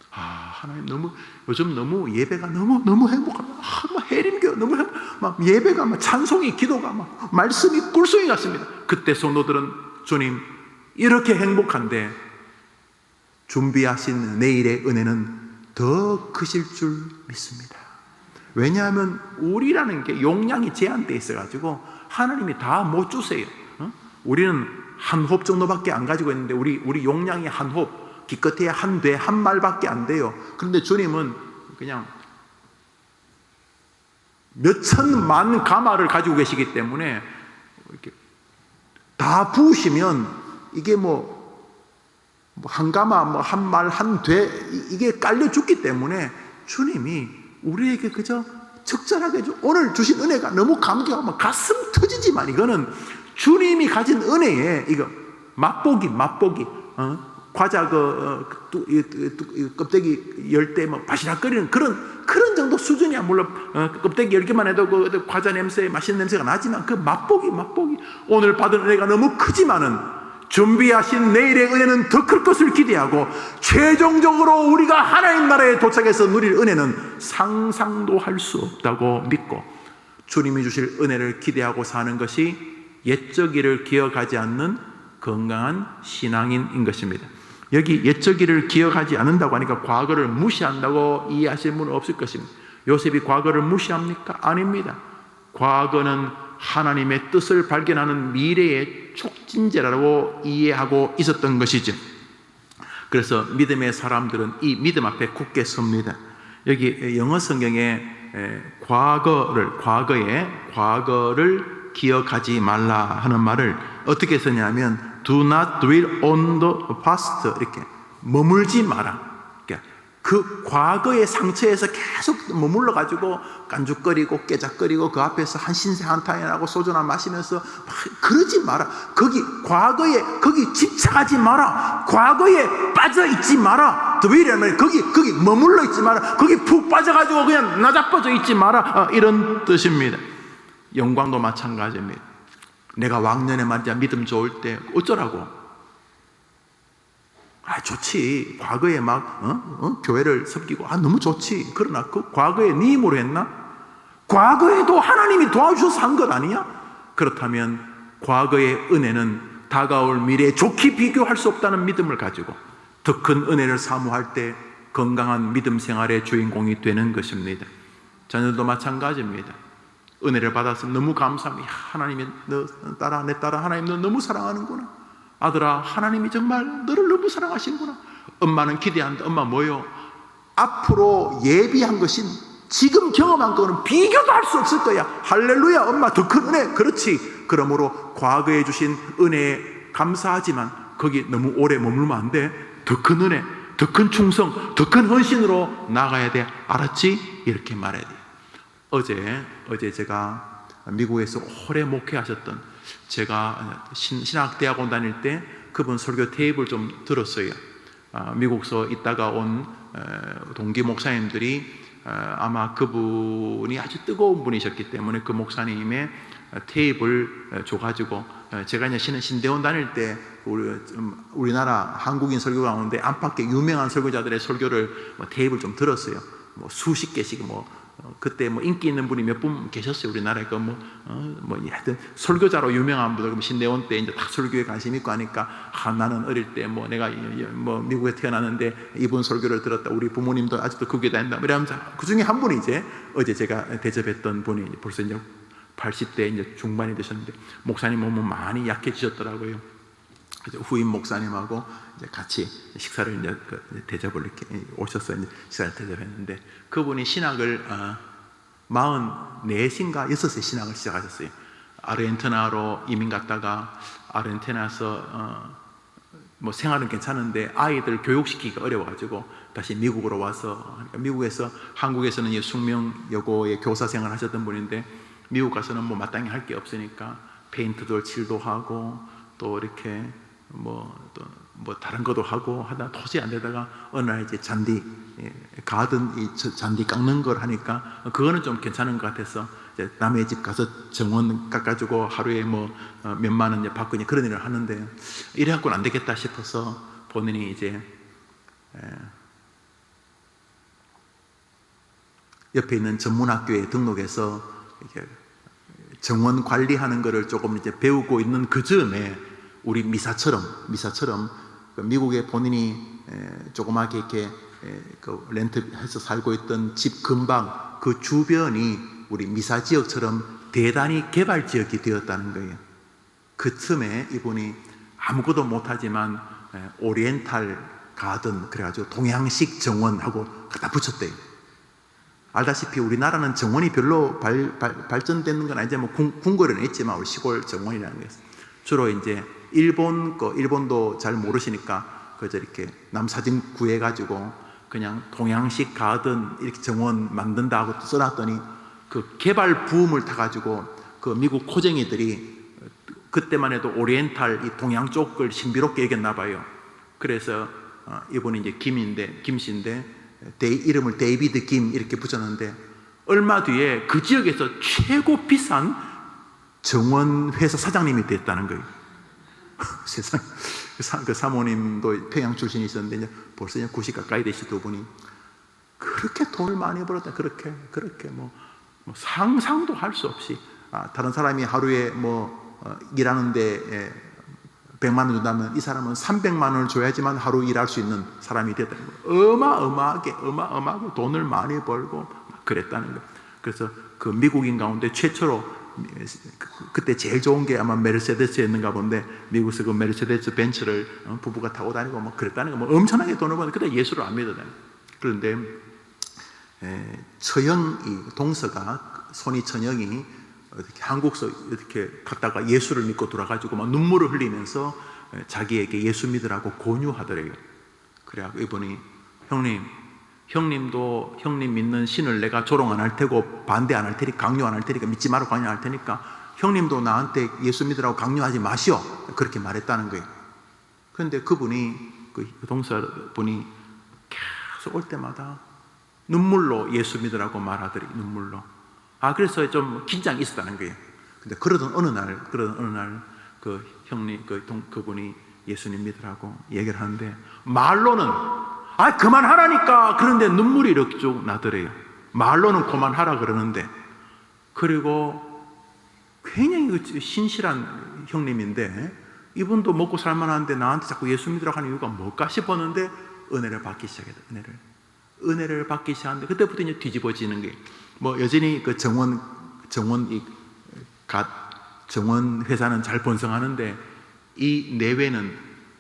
하나님 요즘 너무 예배가 너무 행복합니다. 해림교회 너무 막 예배가 막 찬송이, 기도가 막 말씀이 꿀송이 같습니다. 그때 성도들은 주님 이렇게 행복한데 준비하신 내일의 은혜는 더 크실 줄 믿습니다. 왜냐하면 우리라는 게 용량이 제한되어 있어가지고 하나님이 다 못 주세요. 우리는 한 홉 정도밖에 안 가지고 있는데 우리 용량이 한 홉, 기껏해야 한 돼, 한 말밖에 안 돼요. 그런데 주님은 그냥 몇천만 가마를 가지고 계시기 때문에 이렇게 다 부으시면 이게 한 가마, 한 말, 한 돼, 이게 깔려 죽기 때문에 주님이 우리에게 그저 적절하게 오늘 주신 은혜가 너무 감격하면 가슴 터지지만 이거는 주님이 가진 은혜에 이거 맛보기 과자 껍데기 열 때 뭐 바시락거리는 그런 정도 수준이야. 물론 껍데기 열 개만 해도 그 과자 냄새, 맛있는 냄새가 나지만 그 맛보기 오늘 받은 은혜가 너무 크지만은 준비하신 내일의 은혜는 더 클 것을 기대하고 최종적으로 우리가 하나님 나라에 도착해서 누릴 은혜는 상상도 할 수 없다고 믿고 주님이 주실 은혜를 기대하고 사는 것이 옛적일을 기억하지 않는 건강한 신앙인인 것입니다. 여기 옛적일을 기억하지 않는다고 하니까 과거를 무시한다고 이해하시는 분은 없을 것입니다. 요셉이 과거를 무시합니까? 아닙니다. 과거는 하나님의 뜻을 발견하는 미래의 촉진제라고 이해하고 있었던 것이죠. 그래서 믿음의 사람들은 이 믿음 앞에 굳게 섭니다. 여기 영어 성경에 과거를 기억하지 말라 하는 말을 어떻게 쓰냐면 do not dwell on the past, 이렇게 머물지 마라. 그 과거의 상처에서 계속 머물러 가지고 깐죽거리고 깨작거리고 그 앞에서 한 신세 한탄하고 소주나 마시면서 막 그러지 마라. 과거에 집착하지 마라. 과거에 빠져 있지 마라. 드웨이라는 거기 머물러 있지 마라. 거기 푹 빠져가지고 그냥 나자빠져 있지 마라. 이런 뜻입니다. 영광도 마찬가지입니다. 내가 왕년에 말이야 믿음 좋을 때 어쩌라고? 좋지. 과거에 교회를 섬기고 너무 좋지. 그러나 그 과거에 네 힘으로 했나? 과거에도 하나님이 도와주셔서 한 것 아니냐? 그렇다면 과거의 은혜는 다가올 미래에 좋게 비교할 수 없다는 믿음을 가지고 더 큰 은혜를 사모할 때 건강한 믿음 생활의 주인공이 되는 것입니다. 자녀들도 마찬가지입니다. 은혜를 받아서 너무 감사합니다. 하나님이 내 딸아 하나님 너 너무 사랑하는구나. 아들아 하나님이 정말 너를 너무 사랑하시는구나. 엄마는 기대한다. 엄마 뭐요? 앞으로 예비한 것인 지금 경험한 거는 비교도 할 수 없을 거야. 할렐루야. 엄마 더 큰 은혜. 그렇지. 그러므로 과거에 주신 은혜에 감사하지만 거기 너무 오래 머물면 안 돼. 더 큰 은혜, 더 큰 충성, 더 큰 헌신으로 나가야 돼. 알았지? 이렇게 말해야 돼. 어제 제가 미국에서 오래 목회하셨던, 제가 신학대학원 다닐 때 그분 설교 테이프를 좀 들었어요. 미국서 있다가 온 동기 목사님들이 아마 그분이 아주 뜨거운 분이셨기 때문에 그 목사님의 테이프를 줘가지고, 제가 이제 신대원 다닐 때 우리나라 한국인 설교 가운데 안팎의 유명한 설교자들의 설교를 테이프를 좀 들었어요. 수십 개씩 그때 뭐 인기 있는 분이 몇 분 계셨어요. 우리나라에 하여튼 설교자로 유명한 분들, 신대원 때 이제 다 설교에 관심 있고 하니까 나는 어릴 때 뭐 내가 뭐 미국에 태어났는데 이분 설교를 들었다. 우리 부모님도 아직도 그 교회 다닌다. 이러면서 그 중에 한 분이 이제 어제 제가 대접했던 분이 벌써 이제 80대 이제 중반이 되셨는데 목사님 몸은 많이 약해지셨더라고요. 후임 목사님하고 이제 같이 식사를 이제 대접을 이렇게 오셔서 이제 식사를 대접했는데 그분이 신학을 44인가 6세 신학을 시작하셨어요. 아르헨티나로 이민 갔다가 아르헨티나에서 뭐 생활은 괜찮은데 아이들 교육시키기가 어려워가지고 다시 미국으로 와서, 그러니까 미국에서 한국에서는 숙명여고의 교사 생활을 하셨던 분인데 미국 가서는 뭐 마땅히 할 게 없으니까 페인트도 칠도 하고 또 이렇게 뭐 다른 것도 하고 하다 도저히 안 되다가 어느 날 이제 잔디 가든 잔디 깎는 걸 하니까 그거는 좀 괜찮은 것 같아서 이제 남의 집 가서 정원 깎아주고 하루에 뭐 몇만 원 받고 그런 일을 하는데 이래갖고는 안 되겠다 싶어서 본인이 이제 옆에 있는 전문학교에 등록해서 이렇게 정원 관리하는 것을 조금 이제 배우고 있는 그 즈음에 우리 미사처럼 미국에 본인이 조그맣게 이렇게 렌트해서 살고 있던 집 근방 그 주변이 우리 미사 지역처럼 대단히 개발 지역이 되었다는 거예요. 그 틈에 이분이 아무것도 못하지만 오리엔탈 가든 그래가지고 동양식 정원하고 갖다 붙였대요. 알다시피 우리나라는 정원이 별로 발전되는 건 아니지만 뭐 궁궐에는 있지만 우리 시골 정원이라는 게 주로 이제 일본도 잘 모르시니까 그저 이렇게 남사진 구해가지고 그냥 동양식 가든 이렇게 정원 만든다고 써놨더니 그 개발 부음을 타가지고 그 미국 코쟁이들이 그때만 해도 오리엔탈 이 동양 쪽을 신비롭게 여겼나 봐요. 그래서 이분이 이제 김씨인데 이름을 데이비드 김 이렇게 붙였는데 얼마 뒤에 그 지역에서 최고 비싼 정원 회사 사장님이 됐다는 거예요. 세상 그 사모님도 평양 출신이셨는데 이제 벌써 90 가까이 되신 두 분이 그렇게 돈을 많이 벌었다. 그렇게 뭐 상상도 할 수 없이 다른 사람이 하루에 일하는데 100만 원 준다면 이 사람은 300만 원을 줘야지만 하루 일할 수 있는 사람이 됐다는 거예요. 어마어마하게 돈을 많이 벌고 그랬다는 거예요. 그래서 그 미국인 가운데 최초로 그때 제일 좋은 게 아마 메르세데스였는가 본데 미국에서 그 메르세데스 벤츠를 부부가 타고 다니고 뭐 그랬다는 거 엄청나게 돈을 버는 그때 예수를 안 믿었다는 거예요. 그런데 처형이 동서가 손이 천영이 이렇게 한국서 이렇게 갔다가 예수를 믿고 돌아가지고 막 눈물을 흘리면서 자기에게 예수 믿으라고 권유하더래요. 그래갖고 이분이 형님도 형님 믿는 신을 내가 조롱 안 할 테고 반대 안 할 테니까 강요 안 할 테니까 믿지 말고 강요 안 할 테니까 형님도 나한테 예수 믿으라고 강요하지 마시오. 그렇게 말했다는 거예요. 그런데 그분이 그 동서분이 계속 올 때마다 눈물로 예수 믿으라고 말하더래. 눈물로. 그래서 좀 긴장이 있었다는 거예요. 근데 그러던 어느 날 그 형님 그분이 예수님 믿으라고 얘기를 하는데 말로는 그만하라니까 그런데 눈물이 이렇게 쭉 나더래요. 말로는 그만하라 그러는데 그리고 굉장히 신실한 형님인데 이분도 먹고 살만한데 나한테 자꾸 예수 믿으라고 하는 이유가 뭘까 싶었는데 은혜를 받기 시작했다. 은혜를 받기 시작하는데 그때부터 이제 뒤집어지는 게 여전히 그 정원 회사는 잘 번성하는데 이 내외는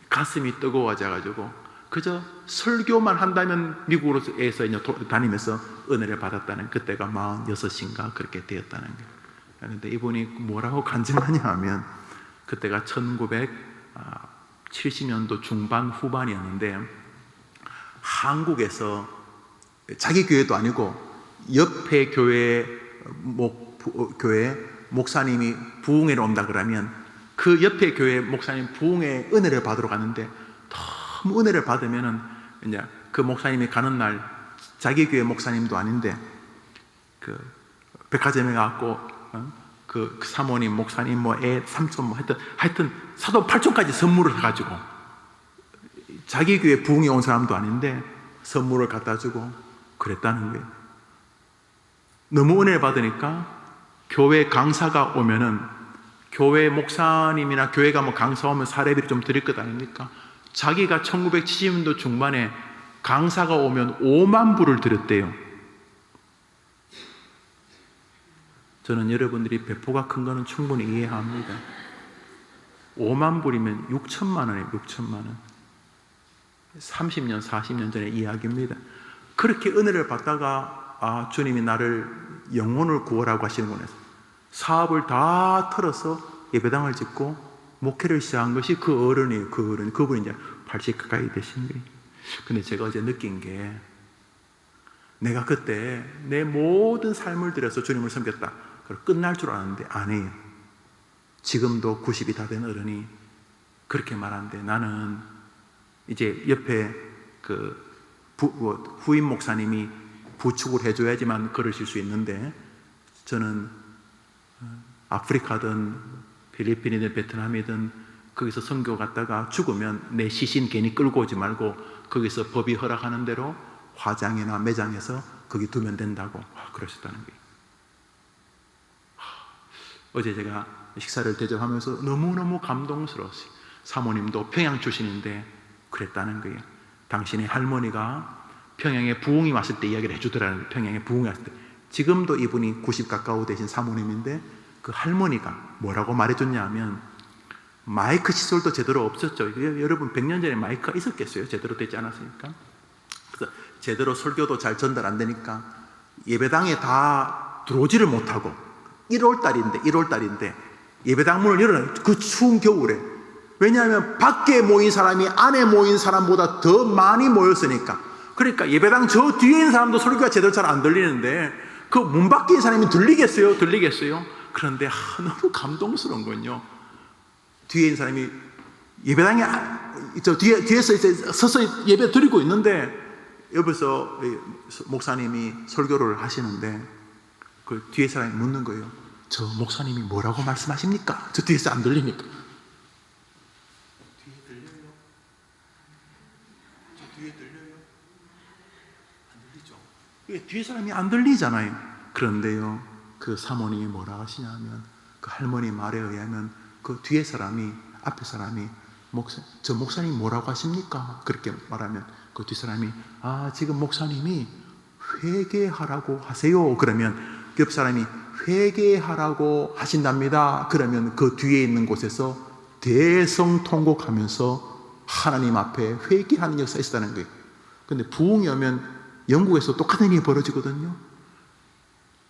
가슴이 뜨거워져가지고 그저 설교만 한다면 미국에서 이제 다니면서 은혜를 받았다는 그때가 46인가 그렇게 되었다는 거예요. 그런데 이분이 뭐라고 간증하냐 하면 그때가 1970년도 중반 후반이었는데 한국에서 자기 교회도 아니고 옆에 교회 목사님이 부흥회를 온다 그러면 그 옆에 교회 목사님 부흥회 은혜를 받으러 가는데 너무 은혜를 받으면은 이제 그 목사님이 가는 날 자기 교회 목사님도 아닌데 그 백화점에 가고 그 사모님 목사님 애 삼촌 하여튼 사돈 팔촌까지 선물을 해가지고 자기 교회 부흥회 온 사람도 아닌데 선물을 갖다 주고 그랬다는 거예요. 너무 은혜를 받으니까 교회 강사가 오면은, 교회 목사님이나 교회가 뭐 강사 오면 사례비를 좀 드릴 것 아닙니까? 자기가 1970년도 중반에 강사가 오면 5만 불을 드렸대요. 저는 여러분들이 배포가 큰 거는 충분히 이해합니다. 5만 불이면 6천만 원이에요. 6천만 원. 30년, 40년 전의 이야기입니다. 그렇게 은혜를 받다가 주님이 나를 영혼을 구하라고 하시는구나. 사업을 다 털어서 예배당을 짓고 목회를 시작한 것이 그 어른이에요. 그 어른. 그분이 이제 80 가까이 되신 거예요. 근데 제가 어제 느낀 게, 내가 그때 내 모든 삶을 들여서 주님을 섬겼다. 그걸 끝날 줄 알았는데 아니에요. 지금도 90이 다 된 어른이 그렇게 말하는데, 나는 이제 옆에 후임 목사님이 부축을 해줘야지만 걸으실 수 있는데, 저는 아프리카든 필리핀이든 베트남이든 거기서 선교 갔다가 죽으면 내 시신 괜히 끌고 오지 말고 거기서 법이 허락하는 대로 화장이나 매장에서 거기 두면 된다고 그러셨다는 거예요. 어제 제가 식사를 대접하면서 너무너무 감동스러웠어요. 사모님도 평양 출신인데 그랬다는 거예요. 당신의 할머니가 평양에 부흥이 왔을 때 이야기를 해주더라는 거예요. 평양에 부흥이 왔을 때. 지금도 이분이 90 가까워 되신 사모님인데, 그 할머니가 뭐라고 말해줬냐 하면, 마이크 시설도 제대로 없었죠. 여러분 100년 전에 마이크가 있었겠어요? 제대로 되지 않았으니까. 그래서 제대로 설교도 잘 전달 안 되니까 예배당에 다 들어오지를 못하고, 1월달인데 예배당 문을 열어놔요. 그 추운 겨울에. 왜냐하면 밖에 모인 사람이 안에 모인 사람보다 더 많이 모였으니까. 그러니까 예배당 저 뒤에 있는 사람도 설교가 제대로 잘 안 들리는데 그 문 밖에 있는 사람이 들리겠어요? 그런데 너무 감동스러운 건요, 뒤에 있는 사람이 예배당에 저 뒤에서 이제 서서 예배 드리고 있는데, 옆에서 목사님이 설교를 하시는데 그 뒤에 사람이 묻는 거예요. 저 목사님이 뭐라고 말씀하십니까? 저 뒤에서 안 들리니까. 뒤에 들려요? 저 뒤에 들려요? 안 들리죠? 뒤에 사람이 안 들리잖아요. 그런데요, 그 사모님이 뭐라 하시냐면, 그 할머니 말에 의하면 그 뒤에 사람이, 앞에 사람이 저 목사님 뭐라고 하십니까? 그렇게 말하면 그 뒤 사람이 지금 목사님이 회개하라고 하세요. 그러면 옆 사람이 회개하라고 하신답니다. 그러면 그 뒤에 있는 곳에서 대성통곡하면서 하나님 앞에 회개하는 역사가 있었다는 거예요. 근데 부흥이 오면 영국에서 똑같은 일이 벌어지거든요.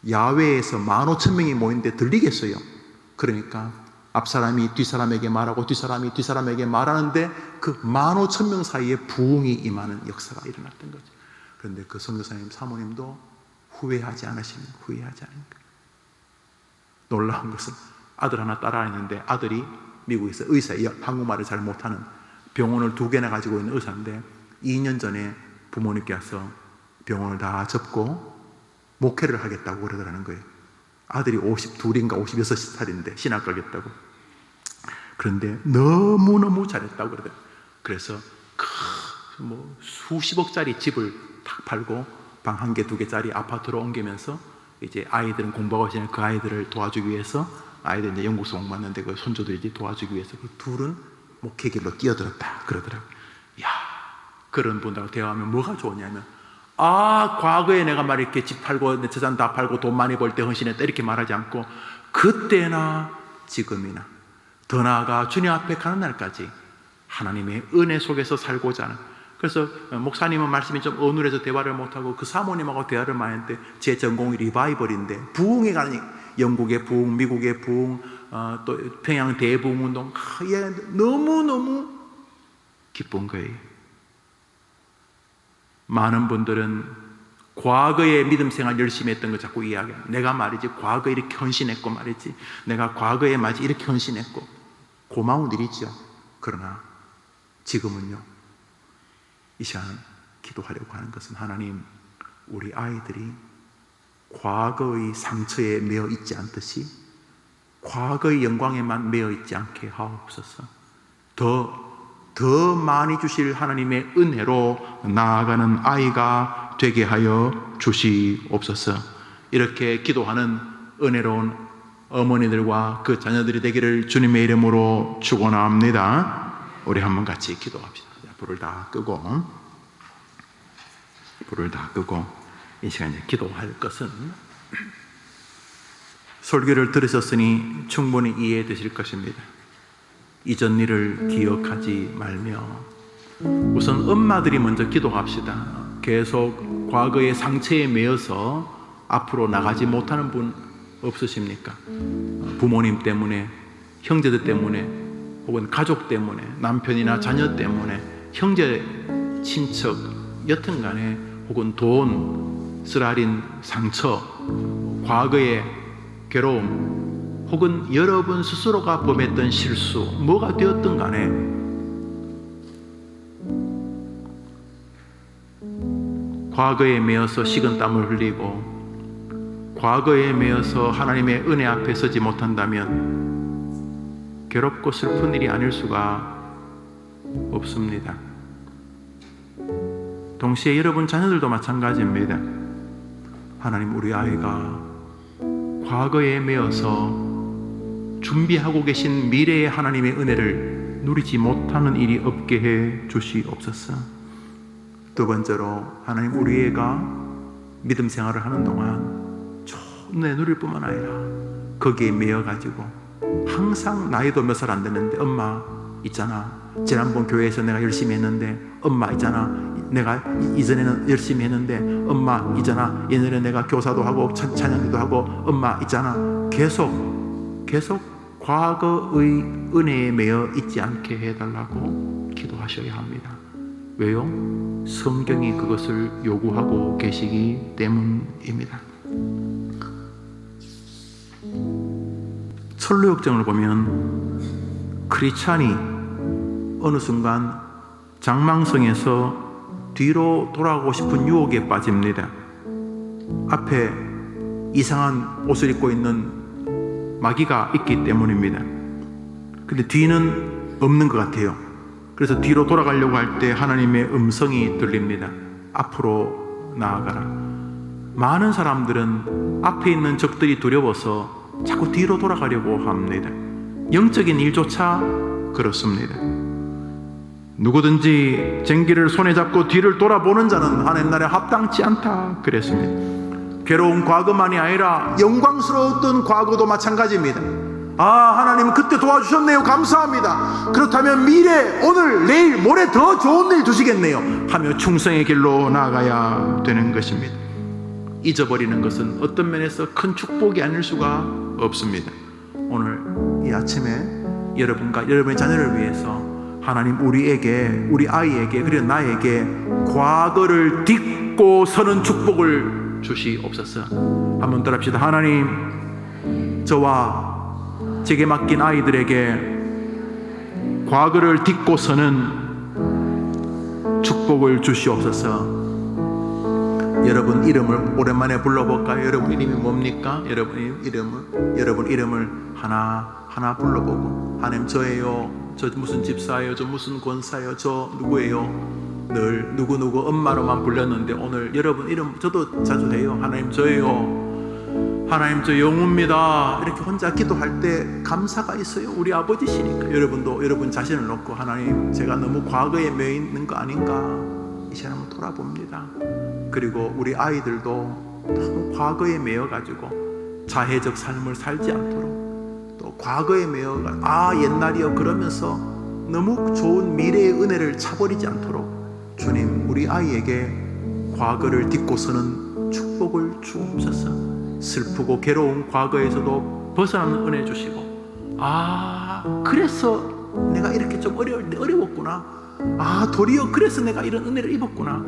야외에서 15,000명이 모이는데 들리겠어요? 그러니까 앞사람이 뒷사람에게 말하고 뒷사람이 뒷사람에게 말하는데 그 15,000명 사이에 부흥이 임하는 역사가 일어났던 거죠. 그런데 그 선교사님 사모님도 후회하지 않으시는 거예요. 놀라운 것은 아들 하나 딸 하나 있는데, 아들이 미국에서 의사예요. 한국말을 잘 못하는, 병원을 2개나 가지고 있는 의사인데 2년 전에 부모님께 와서 병원을 다 접고 목회를 하겠다고 그러더라는 거예요. 아들이 52인가 56살인데 신학 가겠다고. 그런데 너무너무 잘했다고 그러더라고요. 그래서 수십억짜리 집을 탁 팔고 방 1개, 2개짜리 아파트로 옮기면서 이제 아이들은 공부하고 있으니 그 아이들을 도와주기 위해서, 아이들 이제 영국에서 공부하는데 그 손주들이 도와주기 위해서 그 둘은 목회길로 뛰어들었다 그러더라고요. 그런 분들하고 대화하면 뭐가 좋으냐면, 과거에 내가 이렇게 집 팔고 내 재산 다 팔고 돈 많이 벌 때 헌신했다 이렇게 말하지 않고, 그때나 지금이나 더 나아가 주님 앞에 가는 날까지 하나님의 은혜 속에서 살고자 하는. 그래서 목사님은 말씀이 좀 어눌해서 대화를 못하고 그 사모님하고 대화를 많이 했는데, 제 전공이 리바이벌인데 부흥에 가는, 영국의 부흥, 미국의 부흥, 또 평양 대부흥운동, 너무너무 기쁜 거예요. 많은 분들은 과거에 믿음 생활 열심히 했던 거 자꾸 이야기해요. 내가 말이지 과거에 이렇게 헌신했고 말이지, 내가 과거에 말이지 이렇게 헌신했고, 고마운 일이죠. 그러나 지금은요, 이 시간 기도하려고 하는 것은, 하나님, 우리 아이들이 과거의 상처에 매여 있지 않듯이 과거의 영광에만 매여 있지 않게 하옵소서. 더 많이 주실 하나님의 은혜로 나아가는 아이가 되게 하여 주시옵소서. 이렇게 기도하는 은혜로운 어머니들과 그 자녀들이 되기를 주님의 이름으로 축원합니다. 우리 한번 같이 기도합시다. 불을 다 끄고 이 시간에 기도할 것은 설교를 들으셨으니 충분히 이해되실 것입니다. 이전 일을 기억하지 말며 우선 엄마들이 먼저 기도합시다. 계속 과거의 상처에 매여서 앞으로 나가지 못하는 분 없으십니까? 부모님 때문에, 형제들 때문에, 혹은 가족 때문에, 남편이나 자녀 때문에, 형제, 친척, 여튼간에 혹은 돈, 쓰라린 상처, 과거의 괴로움, 혹은 여러분 스스로가 범했던 실수, 뭐가 되었든 간에 과거에 매여서 식은땀을 흘리고 과거에 매여서 하나님의 은혜 앞에 서지 못한다면 괴롭고 슬픈 일이 아닐 수가 없습니다. 동시에 여러분 자녀들도 마찬가지입니다. 하나님, 우리 아이가 과거에 매여서 준비하고 계신 미래의 하나님의 은혜를 누리지 못하는 일이 없게 해 주시옵소서. 두 번째로, 하나님, 우리 애가 믿음 생활을 하는 동안 좋은 애 누릴 뿐만 아니라 거기에 매여가지고 항상 나이도 몇 살 안 됐는데 엄마 있잖아, 지난번 교회에서 내가 열심히 했는데, 엄마 있잖아, 내가 이전에는 열심히 했는데, 엄마 있잖아, 예전에 내가 교사도 하고 찬양기도 하고, 엄마 있잖아, 계속 과거의 은혜에 매여 있지 않게 해달라고 기도하셔야 합니다. 왜요? 성경이 그것을 요구하고 계시기 때문입니다. 철로역정을 보면 크리스찬이 어느 순간 장망성에서 뒤로 돌아가고 싶은 유혹에 빠집니다. 앞에 이상한 옷을 입고 있는 마귀가 있기 때문입니다. 근데 뒤는 없는 것 같아요. 그래서 뒤로 돌아가려고 할 때 하나님의 음성이 들립니다. 앞으로 나아가라. 많은 사람들은 앞에 있는 적들이 두려워서 자꾸 뒤로 돌아가려고 합니다. 영적인 일조차 그렇습니다. 누구든지 쟁기를 손에 잡고 뒤를 돌아보는 자는 하나님 나라에 합당치 않다 그랬습니다. 괴로운 과거만이 아니라 영광스러웠던 과거도 마찬가지입니다. 하나님 그때 도와주셨네요, 감사합니다. 그렇다면 미래, 오늘, 내일, 모레 더 좋은 일 주시겠네요 하며 충성의 길로 나아가야 되는 것입니다. 잊어버리는 것은 어떤 면에서 큰 축복이 아닐 수가 없습니다. 오늘 이 아침에 여러분과 여러분의 자녀를 위해서 하나님, 우리에게, 우리 아이에게, 그리고 나에게 과거를 딛고 서는 축복을 주시옵소서. 한번 더 합시다. 하나님, 저와 제게 맡긴 아이들에게 과거를 딛고 서는 축복을 주시옵소서. 여러분 이름을 오랜만에 불러볼까요? 여러분 이름이 뭡니까? 여러분 이름을 하나 불러보고, 하나님, 저예요, 저 무슨 집사예요, 저 무슨 권사예요, 저 누구예요. 늘 누구누구 엄마로만 불렸는데 오늘 여러분 이름 저도 자주 해요. 하나님, 저예요. 하나님, 저 영우입니다. 이렇게 혼자 기도할 때 감사가 있어요. 우리 아버지시니까. 여러분도 여러분 자신을 놓고, 하나님, 제가 너무 과거에 매여 있는 거 아닌가 이 시간 한번 돌아봅니다. 그리고 우리 아이들도 너무 과거에 매여가지고 자해적 삶을 살지 않도록, 또 과거에 매여가 옛날이요 그러면서 너무 좋은 미래의 은혜를 차버리지 않도록 주님, 우리 아이에게 과거를 딛고서는 축복을 주옵소서. 슬프고 괴로운 과거에서도 벗어나는 은혜 주시고, 그래서 내가 이렇게 좀 어려웠구나, 도리어 그래서 내가 이런 은혜를 입었구나,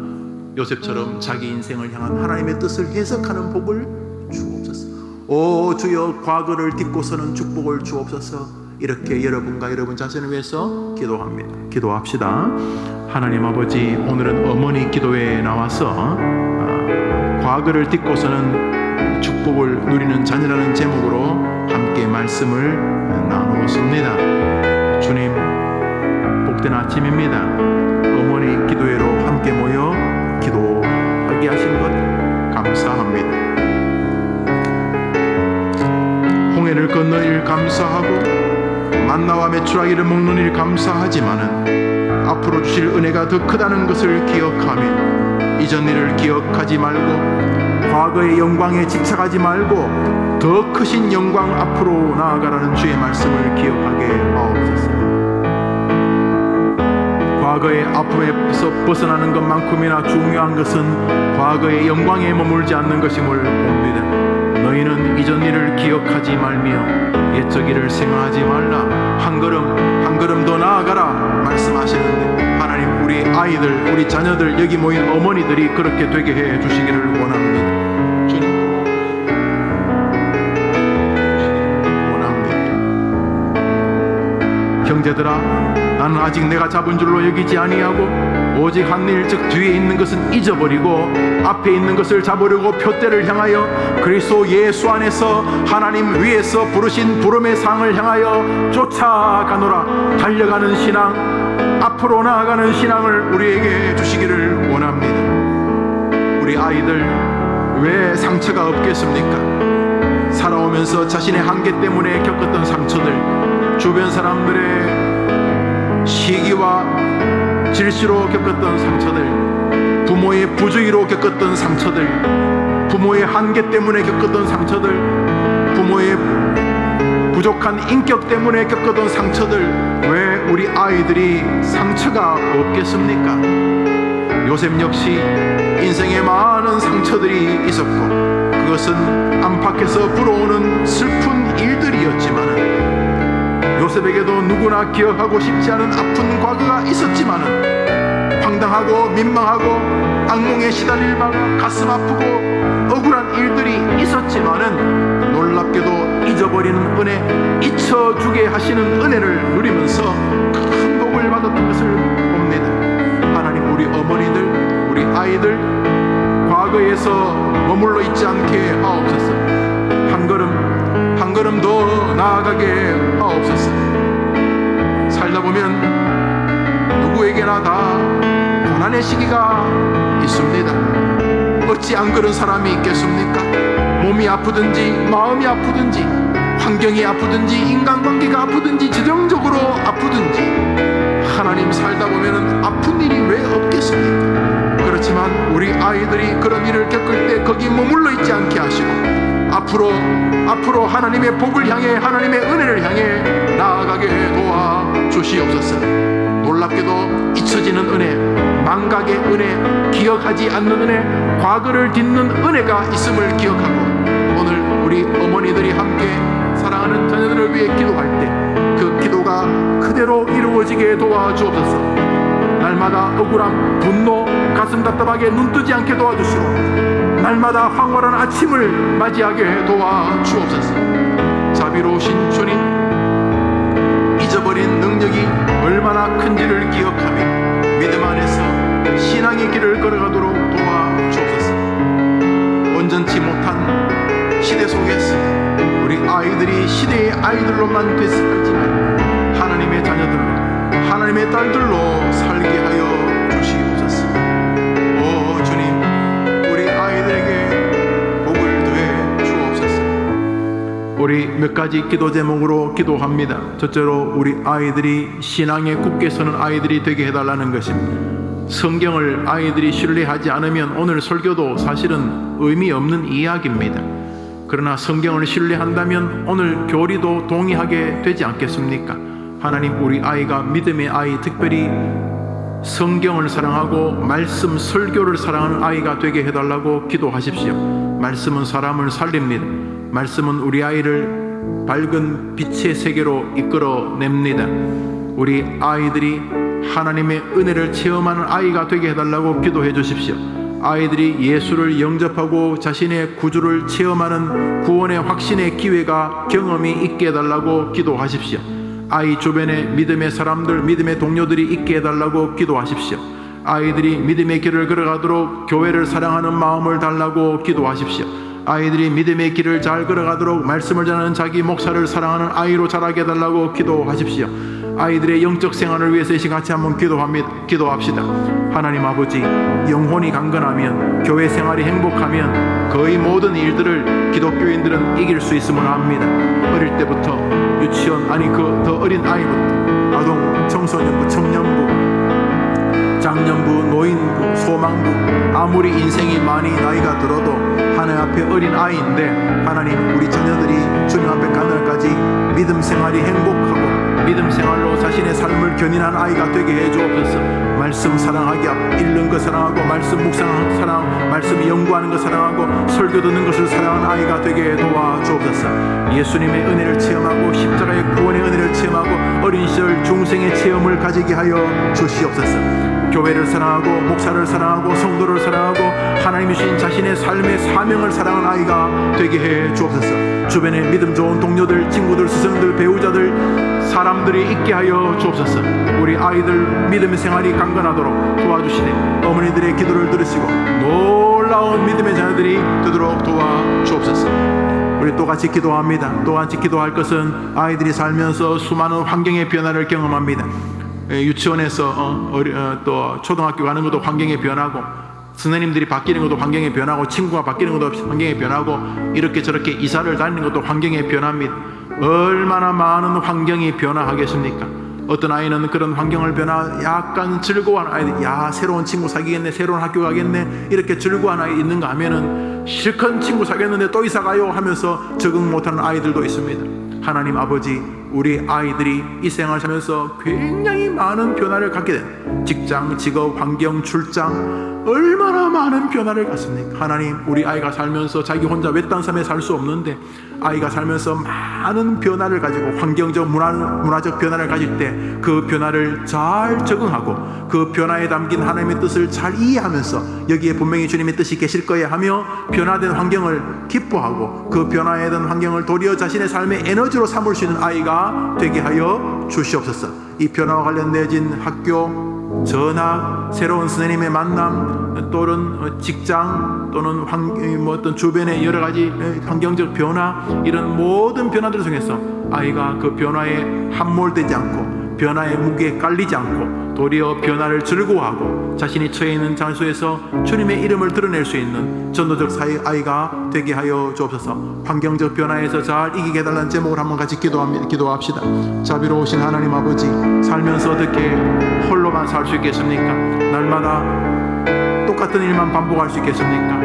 요셉처럼 자기 인생을 향한 하나님의 뜻을 해석하는 복을 주옵소서. 오 주여, 과거를 딛고서는 축복을 주옵소서. 이렇게 여러분과 여러분 자신을 위해서 기도합시다. 하나님 아버지, 오늘은 어머니 기도회에 나와서 과거를 딛고서는 축복을 누리는 자녀라는 제목으로 함께 말씀을 나누었습니다. 주님, 복된 아침입니다. 어머니 기도회로 함께 모여 기도하게 하신 것 감사합니다. 홍해를 건너 일 감사하고 만나와 메추라기를 먹는 일 감사하지만은 앞으로 주실 은혜가 더 크다는 것을 기억하며 이전 일을 기억하지 말고 과거의 영광에 집착하지 말고 더 크신 영광 앞으로 나아가라는 주의 말씀을 기억하게 하옵소서. 과거의 아픔에서 벗어나는 것만큼이나 중요한 것은 과거의 영광에 머물지 않는 것임을 봅니다. 너희는 이전 일을 기억하지 말며 옛적 일을 생각하지 말라. 한 걸음 더 나아가라 말씀하시는데 하나님 우리 아이들 우리 자녀들 여기 모인 어머니들이 그렇게 되게 해 주시기를 원합니다. 형제들아 나는 아직 내가 잡은 줄로 여기지 아니하고 오직 한 일 즉 뒤에 있는 것은 잊어버리고 앞에 있는 것을 잡으려고 표대를 향하여 그리스도 예수 안에서 하나님 위에서 부르신 부름의 상을 향하여 쫓아가노라. 달려가는 신앙 앞으로 나아가는 신앙을 우리에게 주시기를 원합니다. 우리 아이들 왜 상처가 없겠습니까? 살아오면서 자신의 한계 때문에 겪었던 상처들, 주변 사람들의 시기와 질시로 겪었던 상처들, 부모의 부주의로 겪었던 상처들, 부모의 한계 때문에 겪었던 상처들, 부모의 부족한 인격 때문에 겪었던 상처들, 왜 우리 아이들이 상처가 없겠습니까? 요셉 역시 인생에 많은 상처들이 있었고 그것은 안팎에서 불어오는 슬픈 일들이었지만은 요셉에게도 누구나 기억하고 싶지 않은 아픈 과거가 있었지만은 황당하고 민망하고 악몽에 시달릴 만한 가슴 아프고 억울한 일들이 있었지만은 놀랍게도 잊어버리는 은혜, 잊혀주게 하시는 은혜를 누리면서 큰 복을 받았던 것을 봅니다. 하나님 우리 어머니들, 우리 아이들 과거에서 머물러 있지 않게 하옵소서. 한 걸음 더 나아가게 하옵소서. 살다 보면 누구에게나 다 고난의 시기가 있습니다. 어찌 안 그런 사람이 있겠습니까? 몸이 아프든지 마음이 아프든지 환경이 아프든지 인간관계가 아프든지 재정적으로 아프든지 하나님 살다 보면 아픈 일이 왜 없겠습니까? 그렇지만 우리 아이들이 그런 일을 겪을 때 거기 머물러 있지 않게 하시고 앞으로 하나님의 복을 향해 하나님의 은혜를 향해 나아가게 도와주시옵소서. 놀랍게도 잊혀지는 은혜, 망각의 은혜, 기억하지 않는 은혜, 과거를 딛는 은혜가 있음을 기억하고 오늘 우리 어머니들이 함께 사랑하는 자녀들을 위해 기도할 때 그 기도가 그대로 이루어지게 도와주옵소서. 날마다 억울함, 분노, 가슴 답답하게 눈뜨지 않게 도와주시고 날마다 황홀한 아침을 맞이하게 도와주옵소서. 자비로우신 주님, 잊어버린 능력이 얼마나 큰지를 기억하며 믿음 안에서 신앙의 길을 걸어가도록 도와주옵소서. 온전치 못한 시대 속에서 우리 아이들이 시대의 아이들로만 됐을지만 하나님의 자녀들로, 하나님의 딸들로 살게 하여 주시옵소서. 오 주님, 우리 아이들에게 복을 더해 주옵소서. 우리 몇 가지 기도 제목으로 기도합니다. 첫째로 우리 아이들이 신앙에 굳게 서는 아이들이 되게 해달라는 것입니다. 성경을 아이들이 신뢰하지 않으면 오늘 설교도 사실은 의미 없는 이야기입니다. 그러나 성경을 신뢰한다면 오늘 교리도 동의하게 되지 않겠습니까? 하나님 우리 아이가 믿음의 아이, 특별히 성경을 사랑하고 말씀 설교를 사랑하는 아이가 되게 해달라고 기도하십시오. 말씀은 사람을 살립니다. 말씀은 우리 아이를 밝은 빛의 세계로 이끌어냅니다. 우리 아이들이 하나님의 은혜를 체험하는 아이가 되게 해달라고 기도해 주십시오. 아이들이 예수를 영접하고 자신의 구주를 체험하는 구원의 확신의 기회가 경험이 있게 해달라고 기도하십시오. 아이 주변에 믿음의 사람들, 믿음의 동료들이 있게 해달라고 기도하십시오. 아이들이 믿음의 길을 걸어가도록 교회를 사랑하는 마음을 달라고 기도하십시오. 아이들이 믿음의 길을 잘 걸어가도록 말씀을 전하는 자기 목사를 사랑하는 아이로 자라게 해달라고 기도하십시오. 아이들의 영적 생활을 위해서 이 시간 같이 한번 기도합시다. 하나님 아버지, 영혼이 강건하면, 교회 생활이 행복하면 거의 모든 일들을 기독교인들은 이길 수 있음을 압니다. 어릴 때부터 유치원, 아니 그 더 어린 아이부터 아동, 청소년부, 청년부, 장년부, 노인부, 소망부, 아무리 인생이 많이 나이가 들어도 하나님 앞에 어린 아이인데 하나님 우리 자녀들이 주님 앞에 가는 날까지 믿음 생활이 행복하고 믿음 생활로 자신의 삶을 견인한 아이가 되게 해주옵소서. 말씀 사랑하게 읽는 거 사랑하고 말씀 묵상하는 사랑, 말씀 연구하는 거 사랑하고 설교 듣는 것을 사랑하는 아이가 되게 도와주옵소서. 예수님의 은혜를 체험하고 십자가의 구원의 은혜를 체험하고 어린 시절 중생의 체험을 가지게 하여 주시옵소서. 교회를 사랑하고 목사를 사랑하고 성도를 사랑하고 하나님이 주신 자신의 삶의 사명을 사랑하는 아이가 되게 해 주옵소서. 주변에 믿음 좋은 동료들, 친구들, 스승들, 배우자들, 사람들이 있게 하여 주옵소서. 우리 아이들 믿음의 생활이 강건하도록 도와주시되 어머니들의 기도를 들으시고 놀라운 믿음의 자녀들이 되도록 도와주옵소서. 우리 또 같이 기도합니다. 또 같이 기도할 것은 아이들이 살면서 수많은 환경의 변화를 경험합니다. 유치원에서 또 초등학교 가는 것도 환경의 변화고 선생님들이 바뀌는 것도 환경의 변화고 친구가 바뀌는 것도 환경의 변화고 이렇게 저렇게 이사를 다니는 것도 환경의 변화입니다. 얼마나 많은 환경이 변화하겠습니까? 어떤 아이는 그런 환경을 약간 즐거워하는 아이들, 야 새로운 친구 사귀겠네, 새로운 학교 가겠네, 이렇게 즐거워하는 아이 있는가 하면은 실컷 친구 사귀었는데 또 이사 가요 하면서 적응 못하는 아이들도 있습니다. 하나님 아버지, 우리 아이들이 이 생활을 하면서 굉장히 많은 변화를 갖게 된 직장, 직업, 환경, 출장, 얼마나 많은 변화를 갖습니까? 하나님, 우리 아이가 살면서 자기 혼자 외딴 섬에 살 수 없는데 아이가 살면서 많은 변화를 가지고 환경적, 문화적 변화를 가질 때 그 변화를 잘 적응하고 그 변화에 담긴 하나님의 뜻을 잘 이해하면서 여기에 분명히 주님의 뜻이 계실 거야 하며 변화된 환경을 기뻐하고 그 변화된 환경을 도리어 자신의 삶의 에너지로 삼을 수 있는 아이가 되게 하여 주시옵소서. 이 변화와 관련되어진 학교, 전학, 새로운 선생님의 만남, 또는 직장, 또는 어떤 주변의 여러 가지 환경적 변화, 이런 모든 변화들을 통해서 아이가 그 변화에 함몰되지 않고 변화의 무게에 깔리지 않고 도리어 변화를 즐거워하고 자신이 처해 있는 장소에서 주님의 이름을 드러낼 수 있는 전도적 아이가 되게 하여 주옵소서. 환경적 변화에서 잘 이기게 해달라는 제목을 한번 같이 기도합시다. 자비로우신 하나님 아버지, 살면서 어떻게 홀로만 살 수 있겠습니까? 날마다 똑같은 일만 반복할 수 있겠습니까?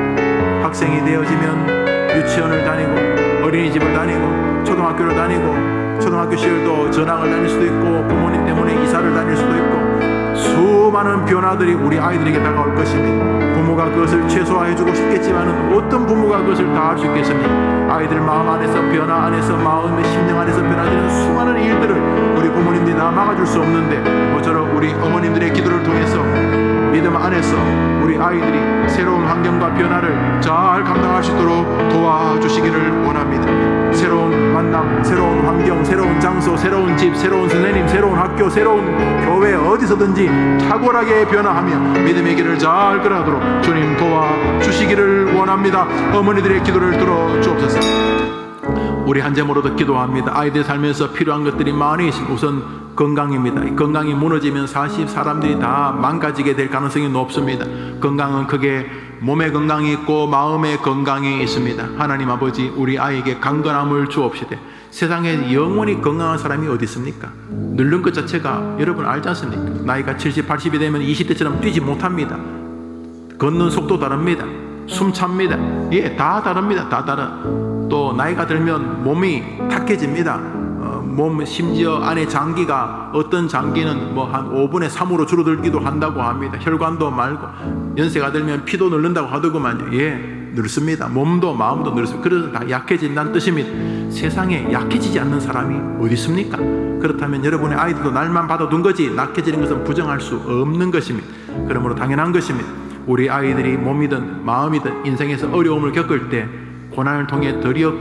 학생이 되어지면 유치원을 다니고 어린이집을 다니고 초등학교를 다니고 초등학교 시절도 전학을 다닐 수도 있고 부모님 때문에 이사를 다닐 수도 있고 수많은 변화들이 우리 아이들에게 다가올 것입니다. 부모가 그것을 최소화해주고 싶겠지만 어떤 부모가 그것을 다 할 수 있겠습니까? 아이들 마음 안에서 변화 안에서 마음의 심령 안에서 변화되는 수많은 일들을 우리 부모님들이 다 막아줄 수 없는데 모처럼 우리 어머님들의 기도를 통해서 믿음 안에서 우리 아이들이 새로운 환경과 변화를 잘 감당할 수 있도록 도와주시기를 원합니다. 새로운 만남, 새로운 환경, 새로운 장소, 새로운 집, 새로운 선생님, 새로운 학교, 새로운 교회 어디서든지 탁월하게 변화하며 믿음의 길을 잘 걸어가도록 주님 도와주시기를 원합니다. 어머니들의 기도를 들어주옵소서. 우리 한 제목으로도 기도합니다. 아이들 살면서 필요한 것들이 많이 있습니다. 우선 건강입니다. 이 건강이 무너지면 사람들이 다 망가지게 될 가능성이 높습니다. 건강은 크게 몸의 건강이 있고 마음의 건강이 있습니다. 하나님 아버지, 우리 아이에게 강건함을 주옵시되 세상에 영원히 건강한 사람이 어디 있습니까? 늙는 것 자체가 여러분 알지 않습니까? 나이가 70, 80이 되면 20대처럼 뛰지 못합니다. 걷는 속도 다릅니다. 숨 찹니다. 예, 다 다릅니다. 다 다르. 또 나이가 들면 몸이 탁해집니다. 몸 심지어 안에 장기가 어떤 장기는 뭐 한 5분의 3으로 줄어들기도 한다고 합니다. 혈관도 말고 연세가 들면 피도 늙는다고 하더구만요. 예, 늙습니다. 몸도 마음도 늙습니다. 그래서 다 약해진다는 뜻입니다. 세상에 약해지지 않는 사람이 어디 있습니까? 그렇다면 여러분의 아이들도 날만 받아둔 거지 낙해지는 것은 부정할 수 없는 것입니다. 그러므로 당연한 것입니다. 우리 아이들이 몸이든 마음이든 인생에서 어려움을 겪을 때 고난을 통해 드디어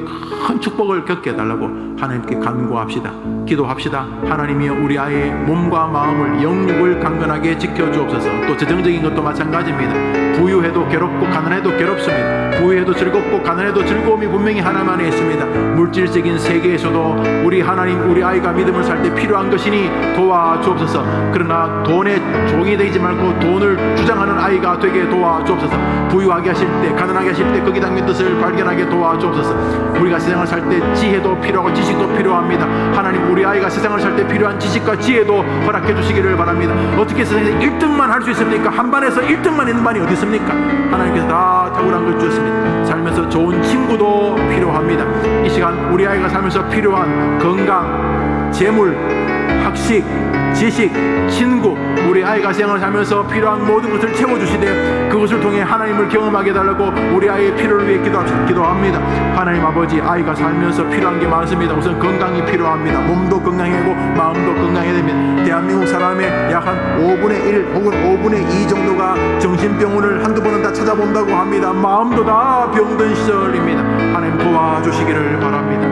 큰 축복을 겪게 해달라고 하나님께 간구합시다. 기도합시다. 하나님이여, 우리 아이의 몸과 마음을, 영육을 강건하게 지켜주옵소서. 또 재정적인 것도 마찬가지입니다. 부유해도 괴롭고 가난해도 괴롭습니다. 부유해도 즐겁고 가난해도 즐거움이 분명히 하나님 안에 있습니다. 물질적인 세계에서도 우리 하나님, 우리 아이가 믿음을 살 때 필요한 것이니 도와주옵소서. 그러나 돈의 종이 되지 말고 돈을 주장하는 아이가 되게 도와주옵소서. 부유하게 하실 때, 가난하게 하실 때 거기 담긴 뜻을 발견하게 되게 도와주옵소서. 우리가 세상을 살 때 지혜도 필요하고 지식도 필요합니다. 하나님, 우리 아이가 세상을 살 때 필요한 지식과 지혜도 허락해 주시기를 바랍니다. 어떻게 세상에서 1등만 할 수 있습니까? 한 반에서 1등만 있는 반이 어디 있습니까? 하나님께서 다 탁월한 걸 주셨습니다. 살면서 좋은 친구도 필요합니다. 이 시간 우리 아이가 살면서 필요한 건강, 재물, 학식, 지식, 친구, 우리 아이가 생활을 살면서 필요한 모든 것을 채워주시되 그것을 통해 하나님을 경험하게 해달라고 우리 아이의 필요를 위해 기도합니다. 하나님 아버지, 아이가 살면서 필요한 게 많습니다. 우선 건강이 필요합니다. 몸도 건강하고 마음도 건강해야 됩니다. 대한민국 사람의 약 한 5분의 1 혹은 5분의 2 정도가 정신병원을 한두 번은 다 찾아본다고 합니다. 마음도 다 병든 시절입니다. 하나님 도와주시기를 바랍니다.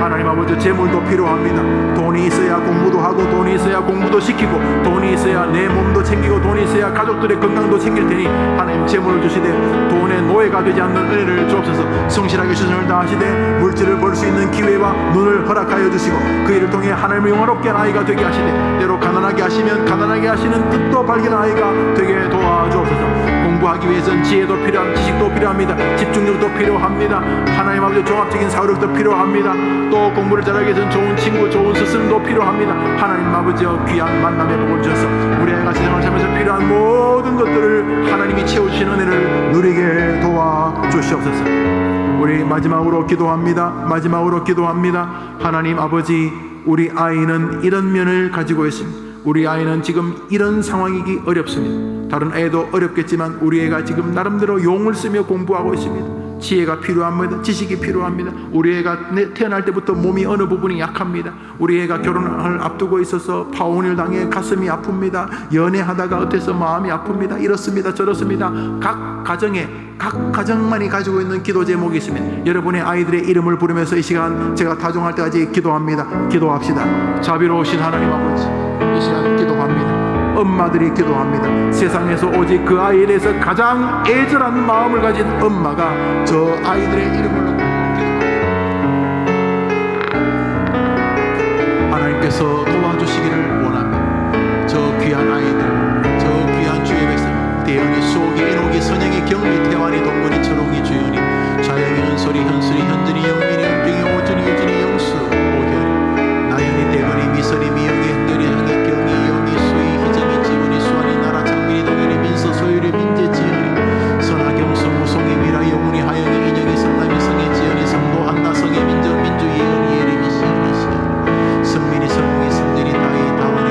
하나님 아버지, 재물도 필요합니다. 돈이 있어야 공부도 하고, 돈이 있어야 공부도 시키고, 돈이 있어야 내 몸도 챙기고, 돈이 있어야 가족들의 건강도 챙길 테니 하나님 재물을 주시되 돈의 노예가 되지 않는 은혜를 주옵소서. 성실하게 최선을 다하시되 물질을 벌 수 있는 기회와 눈을 허락하여 주시고 그 일을 통해 하나님을 영화롭게 한 아이가 되게 하시되 때로 가난하게 하시면 가난하게 하시는 뜻도 발견한 아이가 되게 도와주옵소서. 공부하기 위해서는 지혜도 필요합니다. 지식도 필요합니다. 집중력도 필요합니다. 하나님 아버지, 종합적인 사고력도 필요합니다. 또 공부를 잘하기 위해서는 좋은 친구, 좋은 스승도 필요합니다. 하나님 아버지여, 귀한 만남의 복을 주셔서 우리 아이가 세상을 살면서 필요한 모든 것들을 하나님이 채워주신 은혜를 누리게 도와주시옵소서. 우리 마지막으로 기도합니다. 하나님 아버지, 우리 아이는 이런 면을 가지고 있습니다. 우리 아이는 지금 이런 상황이기 어렵습니다. 다른 애도 어렵겠지만 우리 애가 지금 나름대로 용을 쓰며 공부하고 있습니다. 지혜가 필요합니다. 지식이 필요합니다. 우리 애가 태어날 때부터 몸이 어느 부분이 약합니다. 우리 애가 결혼을 앞두고 있어서 파혼을 당해 가슴이 아픕니다. 연애하다가 어때서 마음이 아픕니다. 이렇습니다, 저렇습니다. 각 가정만이 가지고 있는 기도 제목이 있습니다. 여러분의 아이들의 이름을 부르면서 이 시간 제가 타종할 때까지 기도합니다. 기도합시다. 자비로우신 하나님 아버지, 이 시간 기도합니다. 엄마들이 기도합니다. 세상에서 오직 그 아이에 대해서 가장 애절한 마음을 가진 엄마가 저 아이들의 이름을 놓고 기도합니다. 하나님께서 도와주시기를 원합니다. 저 귀한 아이들, 저 귀한 주의 백성, 대현이, 수옥이, 인옥이, 선영이, 경미, 태환이, 동건이, 철홍이, 주연이, 자영이, 현솔이, 현술이, 현준이, 영민이, 현중이, 오준이, 유준이, 영수, 오현이, 나연이, 대건이, 미설이, 미영이, 현결이, 향이, 경이, 영이, 수희, 희정이, 지훈이, 수환이, 나라, 창민이, 동현이, 민서, 소율이, 민재, 지현이, 선하경, 성우송이, 미라, 영훈이, 하영이, 인영이, 성남이, 성희, 지연이, 성도, 한나, 성혜, 민정, 민주, 예은이, 예림이, 시은이, 시은, 성민이, 성웅이, 성진이, 다희, 다원,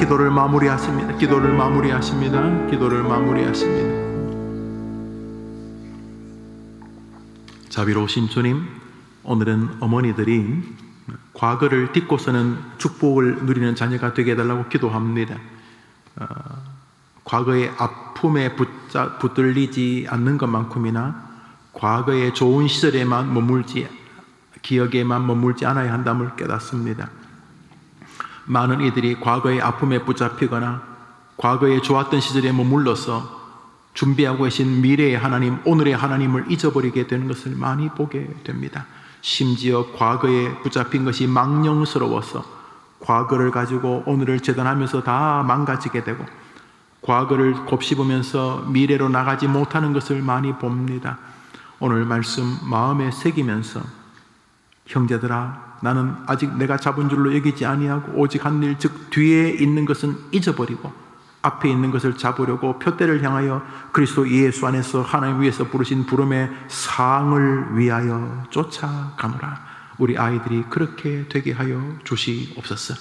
기도를 마무리하십니다. 기도를 마무리하십니다. 기도를 마무리하십니다. 자비로우신 주님, 오늘은 어머니들이 과거를 딛고서는 축복을 누리는 자녀가 되게 해달라고 기도합니다. 과거의 아픔에 붙들리지 않는 것만큼이나 과거의 좋은 시절에만 기억에만 머물지 않아야 한다을 깨닫습니다. 많은 이들이 과거의 아픔에 붙잡히거나 과거에 좋았던 시절에 머물러서 준비하고 계신 미래의 하나님, 오늘의 하나님을 잊어버리게 되는 것을 많이 보게 됩니다. 심지어 과거에 붙잡힌 것이 망령스러워서 과거를 가지고 오늘을 재단하면서 다 망가지게 되고 과거를 곱씹으면서 미래로 나가지 못하는 것을 많이 봅니다. 오늘 말씀 마음에 새기면서 형제들아, 나는 아직 내가 잡은 줄로 여기지 아니하고 오직 한 일, 즉 뒤에 있는 것은 잊어버리고 앞에 있는 것을 잡으려고 표대를 향하여 그리스도 예수 안에서 하나님 위에서 부르신 부름의 상을 위하여 쫓아가노라. 우리 아이들이 그렇게 되게 하여 주시옵소서.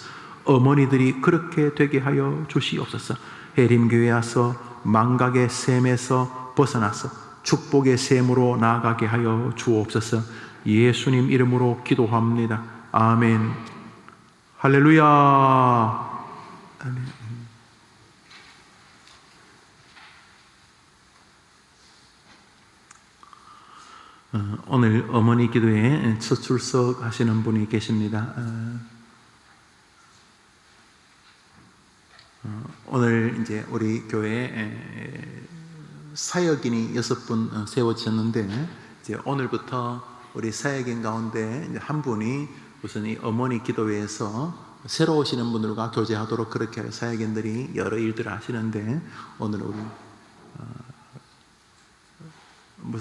어머니들이 그렇게 되게 하여 주시옵소서. 해림교회 와서 망각의 셈에서 벗어나서 축복의 셈으로 나아가게 하여 주옵소서. 예수님 이름으로 기도합니다. 아멘. 할렐루야. 아멘. 오늘 어머니 기도에 첫 출석 하시는 분이 계십니다. 오늘 이제 우리 교회에 사역인이 6분 세워졌는데 이제 오늘부터 우리 사역인 가운데 이제 한 분이 우선 이 어머니 기도회에서 새로 오시는 분들과 교제하도록 그렇게 사역인들이 여러 일들을 하시는데 오늘 우리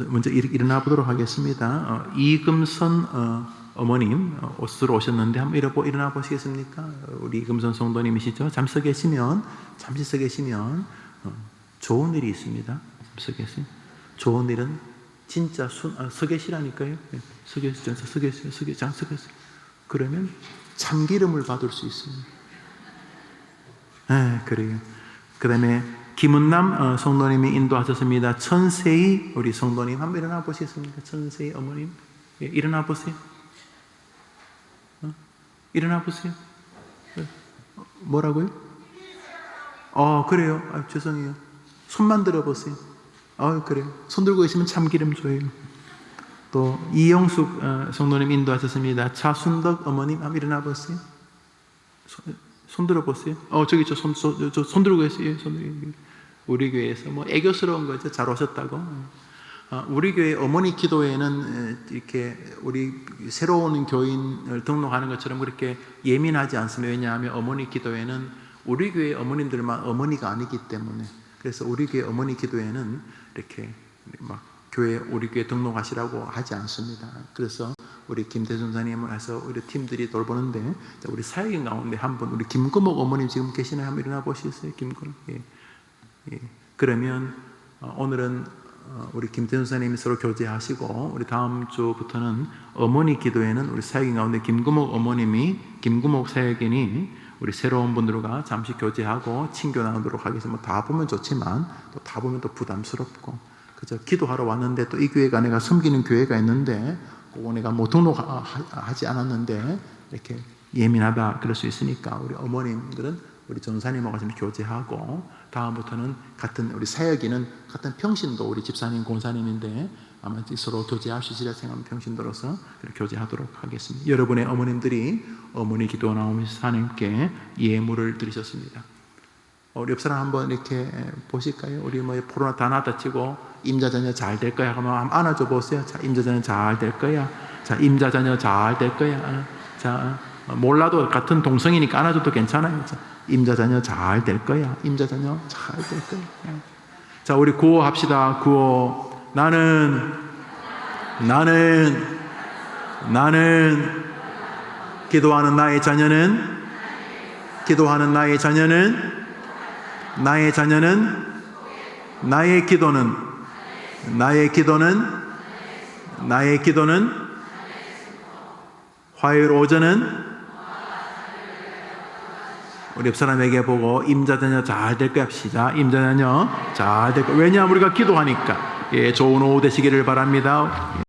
먼저 일어나 보도록 하겠습니다. 이금선 어머님 옷으로 오셨는데 한번 일어나 보시겠습니까? 우리 이금선 성도님이시죠? 잠시 서 계시면 좋은 일이 있습니다. 서 계시. 좋은 일은 진짜 서 계시라니까요. 서 계세요. 그러면 참기름을 받을 수 있습니다. 그래요. 그 다음에 김은남 성도님이 인도하셨습니다. 천세희 우리 성도님 한번 일어나 보시겠습니까? 천세희 어머님 일어나 보세요. 일어나 보세요. 뭐라고요? 그래요. 죄송해요. 손만 들어보세요. 그래요. 손 들고 계시면 참기름 줘요. 또 이영숙 성도님 인도하셨습니다. 차순덕 어머님 한번 일어나 보세요. 손 들어보세요. 저기 손 들고 계세요. 우리 교회에서 애교스러운 거죠. 잘 오셨다고. 우리 교회 어머니 기도회는 이렇게 우리 새로운 교인을 등록하는 것처럼 그렇게 예민하지 않습니다. 왜냐하면 어머니 기도회는 우리 교회 어머님들만 어머니가 아니기 때문에. 그래서 우리 교회 어머니 기도회는 이렇게 막 우리 교회 등록하시라고 하지 않습니다. 그래서 우리 김대순 사님을 해서 우리 팀들이 돌보는데 우리 사역인 가운데 한 분 우리 김금옥 어머님 지금 계시나요? 한번 일어나 보시겠어요? 김금옥. 그러면 오늘은 우리 김대순 사님이 서로 교제하시고 우리 다음 주부터는 어머니 기도회는 우리 사역인 가운데 김금옥 어머님이 김금옥 사역인이 우리 새로운 분들과 잠시 교제하고 친교 나누도록 하겠습니다. 다 보면 좋지만 또 다 보면 또 부담스럽고 그저 기도하러 왔는데 또 이 교회가 내가 섬기는 교회가 있는데 그거 내가 등록하지 않았는데 이렇게 예민하다 그럴 수 있으니까 우리 어머님들은 우리 전사님하고 좀 교제하고 다음부터는 같은 우리 사역인은 같은 평신도 우리 집사님 권사님인데 아마 서로 교제할 수 있으리라 생각하면 평신도로서 그렇게 교제하도록 하겠습니다. 여러분의 어머님들이 어머니 기도 나오면서 하나님께 예물을 드리셨습니다. 우리 옆 사람 한번 이렇게 보실까요? 우리 코로나 다 나다 치고 임자자녀 잘 될 거야 하면 한번 안아줘 보세요. 자, 임자자녀 잘 될 거야. 자, 임자자녀 잘 될 거야. 자, 몰라도 같은 동성이니까 안아줘도 괜찮아요. 자, 임자자녀 잘 될 거야. 임자자녀 잘 될 거야. 자, 우리 구호 합시다. 구호. 나는 기도하는 나의 자녀는 나의 기도는 화요일 오전은 우리 옆 사람에게 보고 임자자녀 잘 될 거야. 시작. 임자자녀 잘 될 거야. 왜냐하면 우리가 기도하니까. 예, 좋은 오후 되시기를 바랍니다.